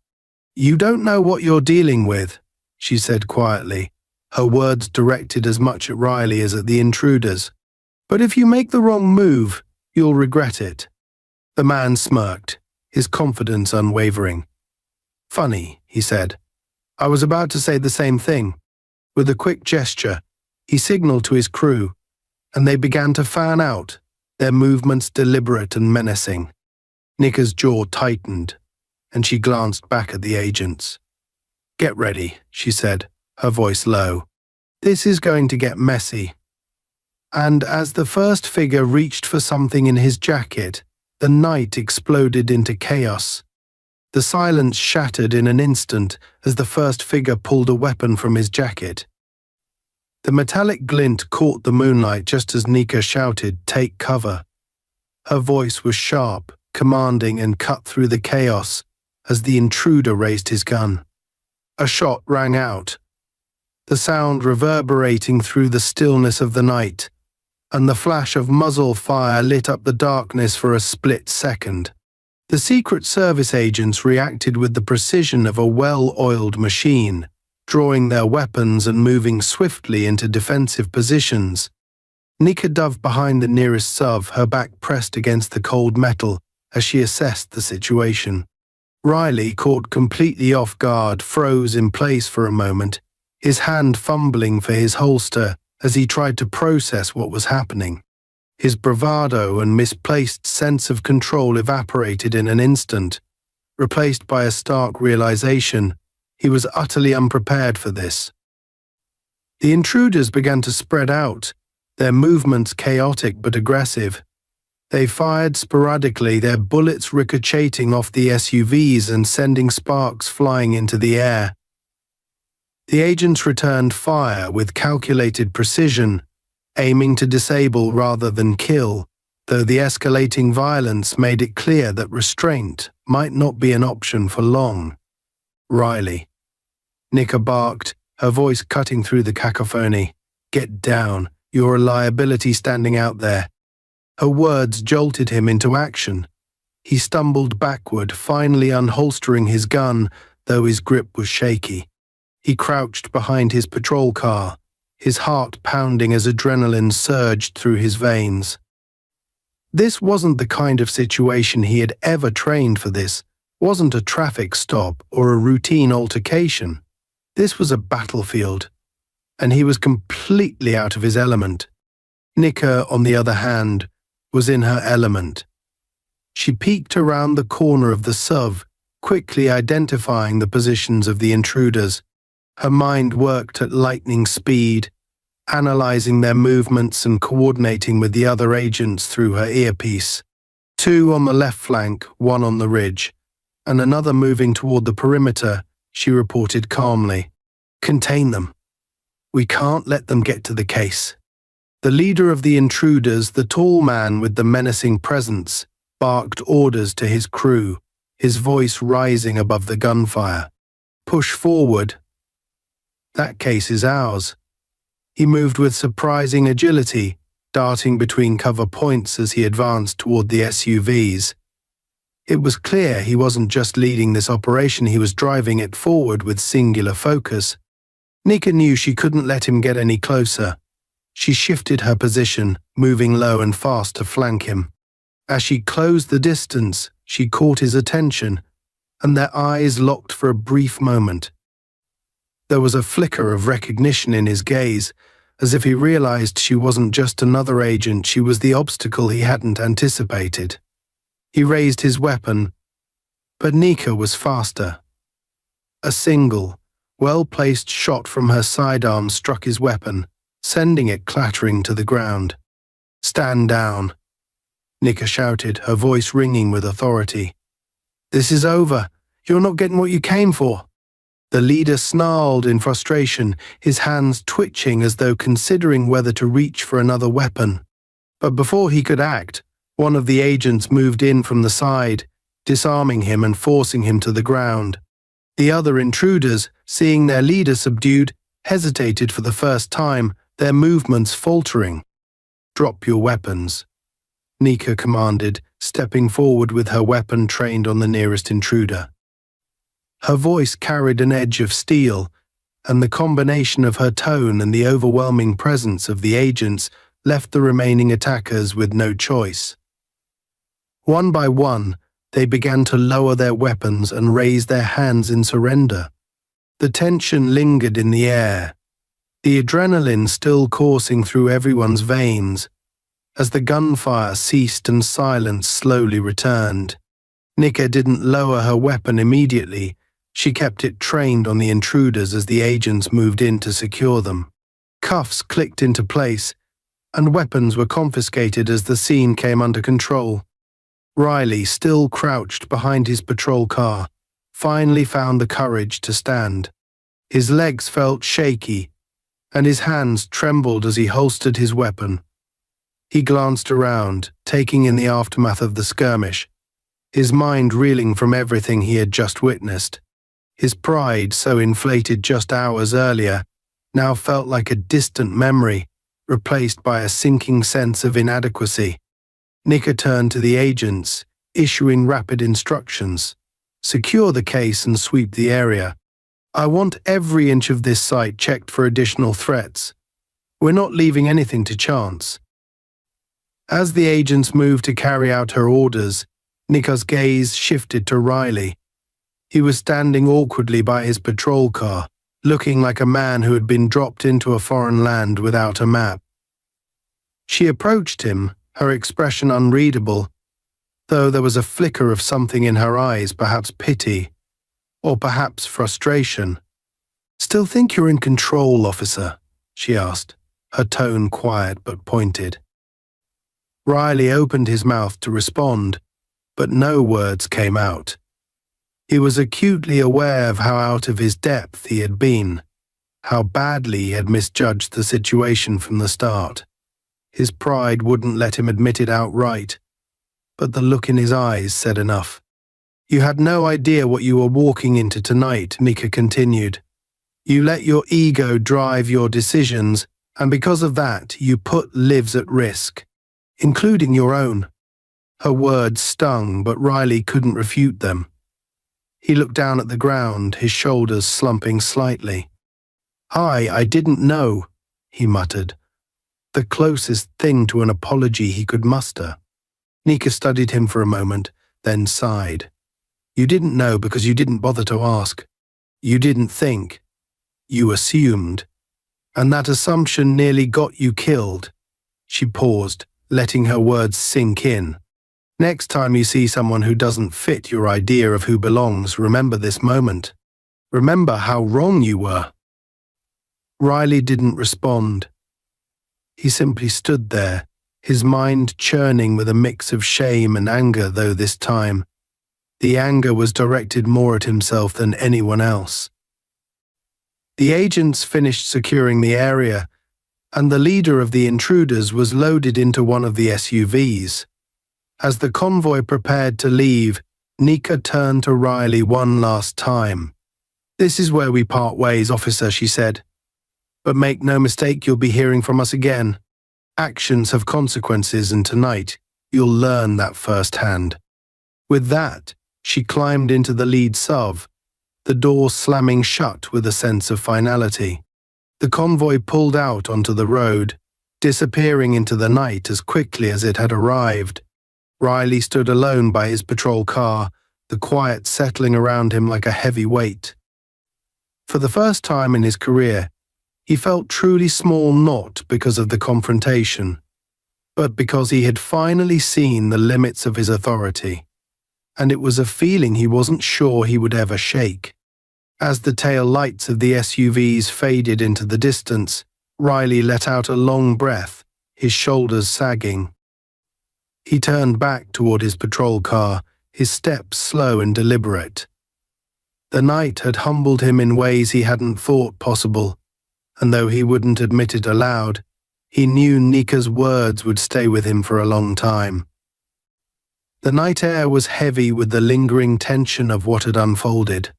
"You don't know what you're dealing with," she said quietly, her words directed as much at Riley as at the intruders. "But if you make the wrong move, you'll regret it." The man smirked, his confidence unwavering. "Funny," he said. "I was about to say the same thing." With a quick gesture, he signaled to his crew, and they began to fan out, their movements deliberate and menacing. Nika's jaw tightened, and she glanced back at the agents. "Get ready," she said, her voice low. "This is going to get messy." And as the first figure reached for something in his jacket, the night exploded into chaos. The silence shattered in an instant as the first figure pulled a weapon from his jacket. The metallic glint caught the moonlight just as Nika shouted, "Take cover." Her voice was sharp, commanding, and cut through the chaos as the intruder raised his gun. A shot rang out, the sound reverberating through the stillness of the night, and the flash of muzzle fire lit up the darkness for a split second. The Secret Service agents reacted with the precision of a well-oiled machine, drawing their weapons and moving swiftly into defensive positions. Nika dove behind the nearest SUV, her back pressed against the cold metal as she assessed the situation. Riley, caught completely off guard, froze in place for a moment, his hand fumbling for his holster as he tried to process what was happening. His bravado and misplaced sense of control evaporated in an instant, replaced by a stark realization he was utterly unprepared for this. The intruders began to spread out, their movements chaotic but aggressive. They fired sporadically, their bullets ricocheting off the SUVs and sending sparks flying into the air. The agents returned fire with calculated precision, aiming to disable rather than kill, though the escalating violence made it clear that restraint might not be an option for long. "Riley," Nika barked, her voice cutting through the cacophony. "Get down. You're a liability standing out there." Her words jolted him into action. He stumbled backward, finally unholstering his gun, though his grip was shaky. He crouched behind his patrol car, his heart pounding as adrenaline surged through his veins. This wasn't the kind of situation he had ever trained for. This wasn't a traffic stop or a routine altercation. This was a battlefield, and he was completely out of his element. Nika, on the other hand, was in her element. She peeked around the corner of the SUV, quickly identifying the positions of the intruders. Her mind worked at lightning speed, analyzing their movements and coordinating with the other agents through her earpiece. 2 on the left flank, 1 on the ridge, and another moving toward the perimeter, she reported calmly. "Contain them. We can't let them get to the case." The leader of the intruders, the tall man with the menacing presence, barked orders to his crew, his voice rising above the gunfire. "Push forward. That case is ours." He moved with surprising agility, darting between cover points as he advanced toward the SUVs. It was clear he wasn't just leading this operation, he was driving it forward with singular focus. Nika knew she couldn't let him get any closer. She shifted her position, moving low and fast to flank him. As she closed the distance, she caught his attention, and their eyes locked for a brief moment. There was a flicker of recognition in his gaze, as if he realized she wasn't just another agent, she was the obstacle he hadn't anticipated. He raised his weapon, but Nika was faster. A single, well-placed shot from her sidearm struck his weapon, sending it clattering to the ground. "Stand down," Nika shouted, her voice ringing with authority. "This is over. You're not getting what you came for." The leader snarled in frustration, his hands twitching as though considering whether to reach for another weapon. But before he could act, one of the agents moved in from the side, disarming him and forcing him to the ground. The other intruders, seeing their leader subdued, hesitated for the first time, their movements faltering. "Drop your weapons," Nika commanded, stepping forward with her weapon trained on the nearest intruder. Her voice carried an edge of steel, and the combination of her tone and the overwhelming presence of the agents left the remaining attackers with no choice. One by one, they began to lower their weapons and raise their hands in surrender. The tension lingered in the air, the adrenaline still coursing through everyone's veins. As the gunfire ceased and silence slowly returned, Nika didn't lower her weapon immediately. She kept it trained on the intruders as the agents moved in to secure them. Cuffs clicked into place, and weapons were confiscated as the scene came under control. Riley, still crouched behind his patrol car, finally found the courage to stand. His legs felt shaky, and his hands trembled as he holstered his weapon. He glanced around, taking in the aftermath of the skirmish, his mind reeling from everything he had just witnessed. His pride, so inflated just hours earlier, now felt like a distant memory, replaced by a sinking sense of inadequacy. Nika turned to the agents, issuing rapid instructions. Secure the case and sweep the area. I want every inch of this site checked for additional threats. We're not leaving anything to chance. As the agents moved to carry out her orders, Nika's gaze shifted to Riley. He was standing awkwardly by his patrol car, looking like a man who had been dropped into a foreign land without a map. She approached him, her expression unreadable, though there was a flicker of something in her eyes, perhaps pity, or perhaps frustration. "Still think you're in control, officer?" she asked, her tone quiet but pointed. Riley opened his mouth to respond, but no words came out. He was acutely aware of how out of his depth he had been, how badly he had misjudged the situation from the start. His pride wouldn't let him admit it outright, but the look in his eyes said enough. "You had no idea what you were walking into tonight," Nika continued. "You let your ego drive your decisions, and because of that, you put lives at risk, including your own." Her words stung, but Riley couldn't refute them. He looked down at the ground, his shoulders slumping slightly. I didn't know," he muttered, the closest thing to an apology he could muster. Nika studied him for a moment, then sighed. "You didn't know because you didn't bother to ask. You didn't think. You assumed. And that assumption nearly got you killed." She paused, letting her words sink in. "Next time you see someone who doesn't fit your idea of who belongs, remember this moment. Remember how wrong you were." Riley didn't respond. He simply stood there, his mind churning with a mix of shame and anger, though this time the anger was directed more at himself than anyone else. The agents finished securing the area, and the leader of the intruders was loaded into one of the SUVs. As the convoy prepared to leave, Nika turned to Riley one last time. "This is where we part ways, officer," she said. "But make no mistake, you'll be hearing from us again. Actions have consequences, and tonight you'll learn that firsthand." With that, she climbed into the lead SUV, the door slamming shut with a sense of finality. The convoy pulled out onto the road, disappearing into the night as quickly as it had arrived. Riley stood alone by his patrol car, the quiet settling around him like a heavy weight. For the first time in his career, he felt truly small, not because of the confrontation, but because he had finally seen the limits of his authority. And it was a feeling he wasn't sure he would ever shake. As the tail lights of the SUVs faded into the distance, Riley let out a long breath, his shoulders sagging. He turned back toward his patrol car, his steps slow and deliberate. The night had humbled him in ways he hadn't thought possible, and though he wouldn't admit it aloud, he knew Nika's words would stay with him for a long time. The night air was heavy with the lingering tension of what had unfolded.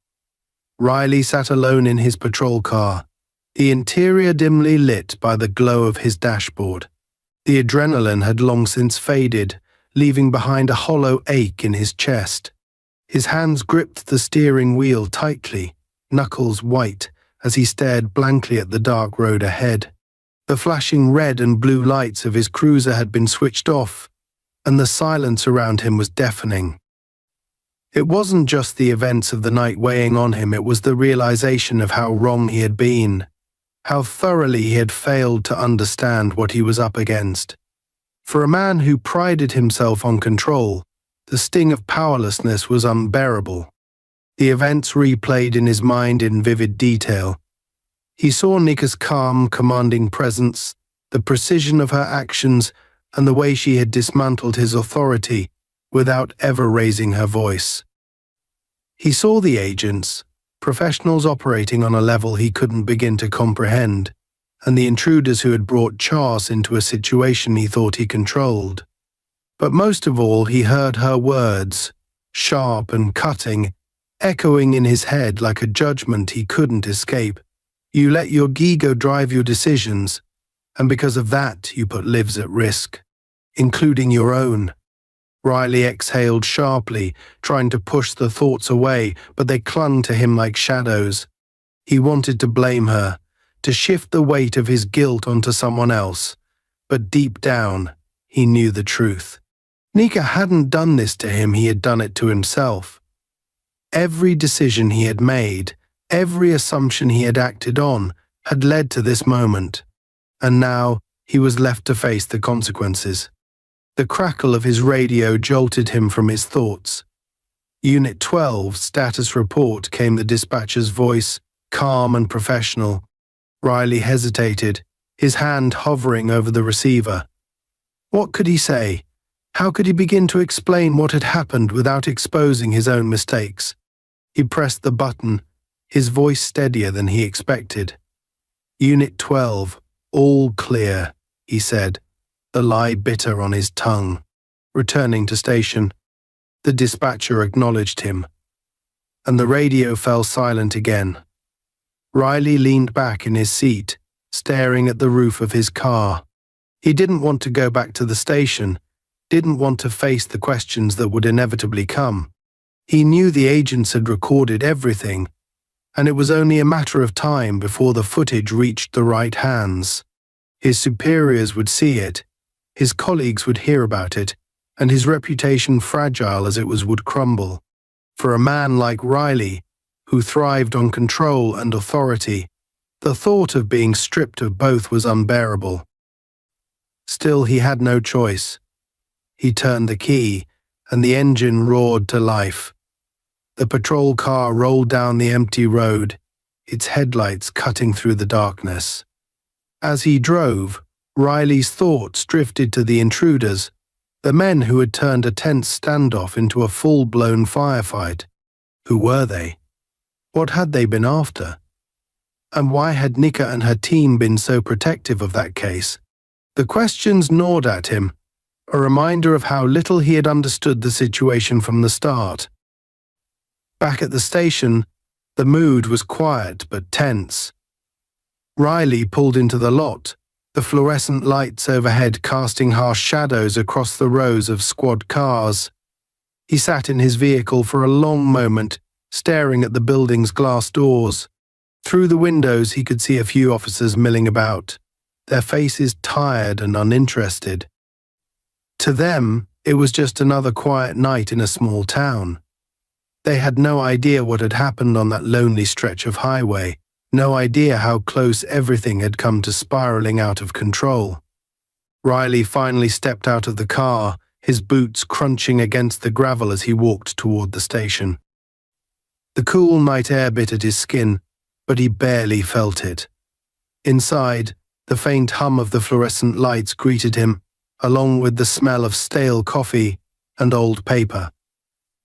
Riley sat alone in his patrol car, the interior dimly lit by the glow of his dashboard. The adrenaline had long since faded, leaving behind a hollow ache in his chest. His hands gripped the steering wheel tightly, knuckles white, as he stared blankly at the dark road ahead. The flashing red and blue lights of his cruiser had been switched off, and the silence around him was deafening. It wasn't just the events of the night weighing on him, it was the realization of how wrong he had been, how thoroughly he had failed to understand what he was up against. For a man who prided himself on control, the sting of powerlessness was unbearable. The events replayed in his mind in vivid detail. He saw Nika's calm, commanding presence, the precision of her actions, and the way she had dismantled his authority without ever raising her voice. He saw the agents, professionals operating on a level he couldn't begin to comprehend, and the intruders who had brought Chas into a situation he thought he controlled. But most of all, he heard her words, sharp and cutting, echoing in his head like a judgment he couldn't escape. You let your ego drive your decisions, and because of that you put lives at risk, including your own. Riley exhaled sharply, trying to push the thoughts away, but they clung to him like shadows. He wanted to blame her, to shift the weight of his guilt onto someone else, but deep down, he knew the truth. Nika hadn't done this to him, he had done it to himself. Every decision he had made, every assumption he had acted on, had led to this moment, and now he was left to face the consequences. The crackle of his radio jolted him from his thoughts. Unit 12, status report, came the dispatcher's voice, calm and professional. Riley hesitated, his hand hovering over the receiver. What could he say? How could he begin to explain what had happened without exposing his own mistakes? He pressed the button, his voice steadier than he expected. Unit 12, all clear, he said, the lie bitter on his tongue. Returning to station, the dispatcher acknowledged him, and the radio fell silent again. Riley leaned back in his seat, staring at the roof of his car. He didn't want to go back to the station, didn't want to face the questions that would inevitably come. He knew the agents had recorded everything, and it was only a matter of time before the footage reached the right hands. His superiors would see it, his colleagues would hear about it, and his reputation, fragile as it was, would crumble. For a man like Riley, who thrived on control and authority, the thought of being stripped of both was unbearable. Still, he had no choice. He turned the key, and the engine roared to life. The patrol car rolled down the empty road, its headlights cutting through the darkness. As he drove, Riley's thoughts drifted to the intruders, the men who had turned a tense standoff into a full-blown firefight. Who were they? What had they been after? And why had Nika and her team been so protective of that case? The questions gnawed at him, a reminder of how little he had understood the situation from the start. Back at the station, the mood was quiet but tense. Riley pulled into the lot, the fluorescent lights overhead casting harsh shadows across the rows of squad cars. He sat in his vehicle for a long moment, staring at the building's glass doors. Through the windows he could see a few officers milling about, their faces tired and uninterested. To them, it was just another quiet night in a small town. They had no idea what had happened on that lonely stretch of highway, no idea how close everything had come to spiraling out of control. Riley finally stepped out of the car, his boots crunching against the gravel as he walked toward the station. The cool night air bit at his skin, but he barely felt it. Inside, the faint hum of the fluorescent lights greeted him, along with the smell of stale coffee and old paper.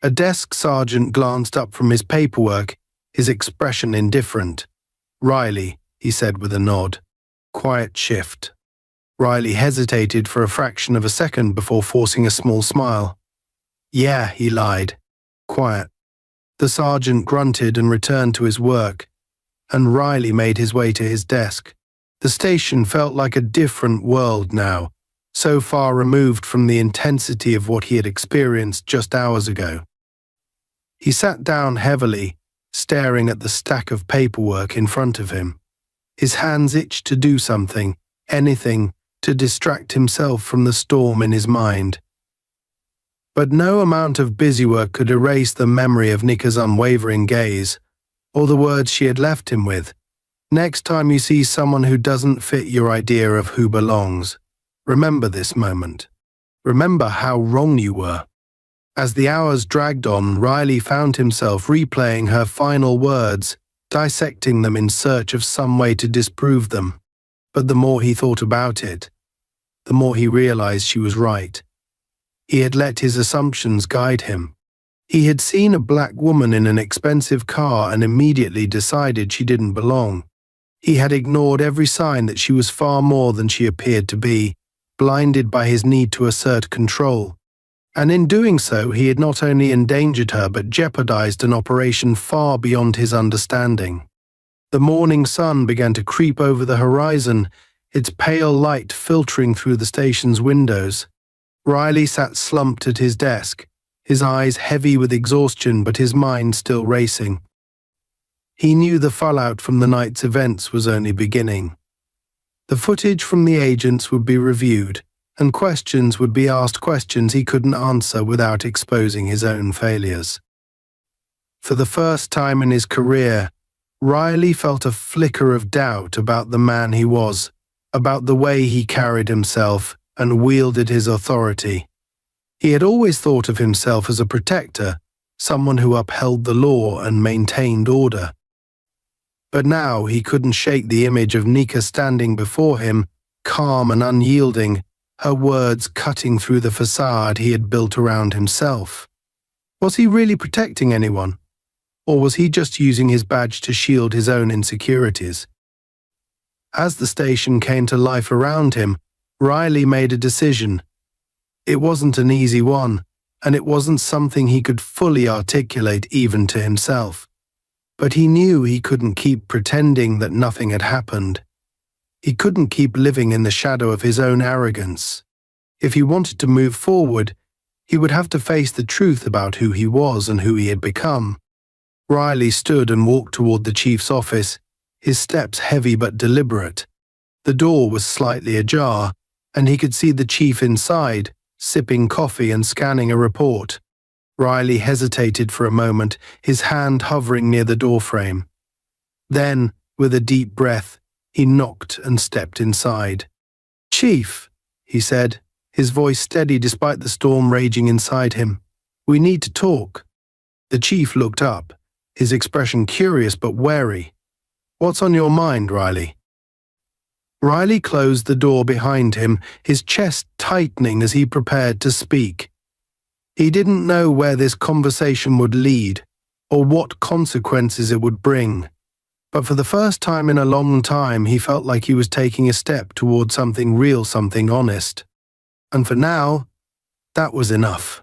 A desk sergeant glanced up from his paperwork, his expression indifferent. "Riley," he said with a nod. "Quiet shift." Riley hesitated for a fraction of a second before forcing a small smile. "Yeah," he lied. "Quiet." The sergeant grunted and returned to his work, and Riley made his way to his desk. The station felt like a different world now, so far removed from the intensity of what he had experienced just hours ago. He sat down heavily, staring at the stack of paperwork in front of him. His hands itched to do something, anything, to distract himself from the storm in his mind. But no amount of busywork could erase the memory of Nika's unwavering gaze, or the words she had left him with. Next time you see someone who doesn't fit your idea of who belongs, remember this moment. Remember how wrong you were. As the hours dragged on, Riley found himself replaying her final words, dissecting them in search of some way to disprove them. But the more he thought about it, the more he realized she was right. He had let his assumptions guide him. He had seen a black woman in an expensive car and immediately decided she didn't belong. He had ignored every sign that she was far more than she appeared to be, blinded by his need to assert control. And in doing so, he had not only endangered her but jeopardized an operation far beyond his understanding. The morning sun began to creep over the horizon, its pale light filtering through the station's windows. Riley sat slumped at his desk, his eyes heavy with exhaustion but his mind still racing. He knew the fallout from the night's events was only beginning. The footage from the agents would be reviewed, and questions would be asked, questions he couldn't answer without exposing his own failures. For the first time in his career, Riley felt a flicker of doubt about the man he was, about the way he carried himself and wielded his authority. He had always thought of himself as a protector, someone who upheld the law and maintained order. But now he couldn't shake the image of Nika standing before him, calm and unyielding, her words cutting through the facade he had built around himself. Was he really protecting anyone? Or was he just using his badge to shield his own insecurities? As the station came to life around him, Riley made a decision. It wasn't an easy one, and it wasn't something he could fully articulate even to himself. But he knew he couldn't keep pretending that nothing had happened. He couldn't keep living in the shadow of his own arrogance. If he wanted to move forward, he would have to face the truth about who he was and who he had become. Riley stood and walked toward the chief's office, his steps heavy but deliberate. The door was slightly ajar, and he could see the chief inside, sipping coffee and scanning a report. Riley hesitated for a moment, his hand hovering near the doorframe. Then, with a deep breath, he knocked and stepped inside. "Chief," he said, his voice steady despite the storm raging inside him. "We need to talk." The chief looked up, his expression curious but wary. "What's on your mind, Riley?" Riley closed the door behind him, his chest tightening as he prepared to speak. He didn't know where this conversation would lead, or what consequences it would bring. But for the first time in a long time, he felt like he was taking a step toward something real, something honest. And for now, that was enough.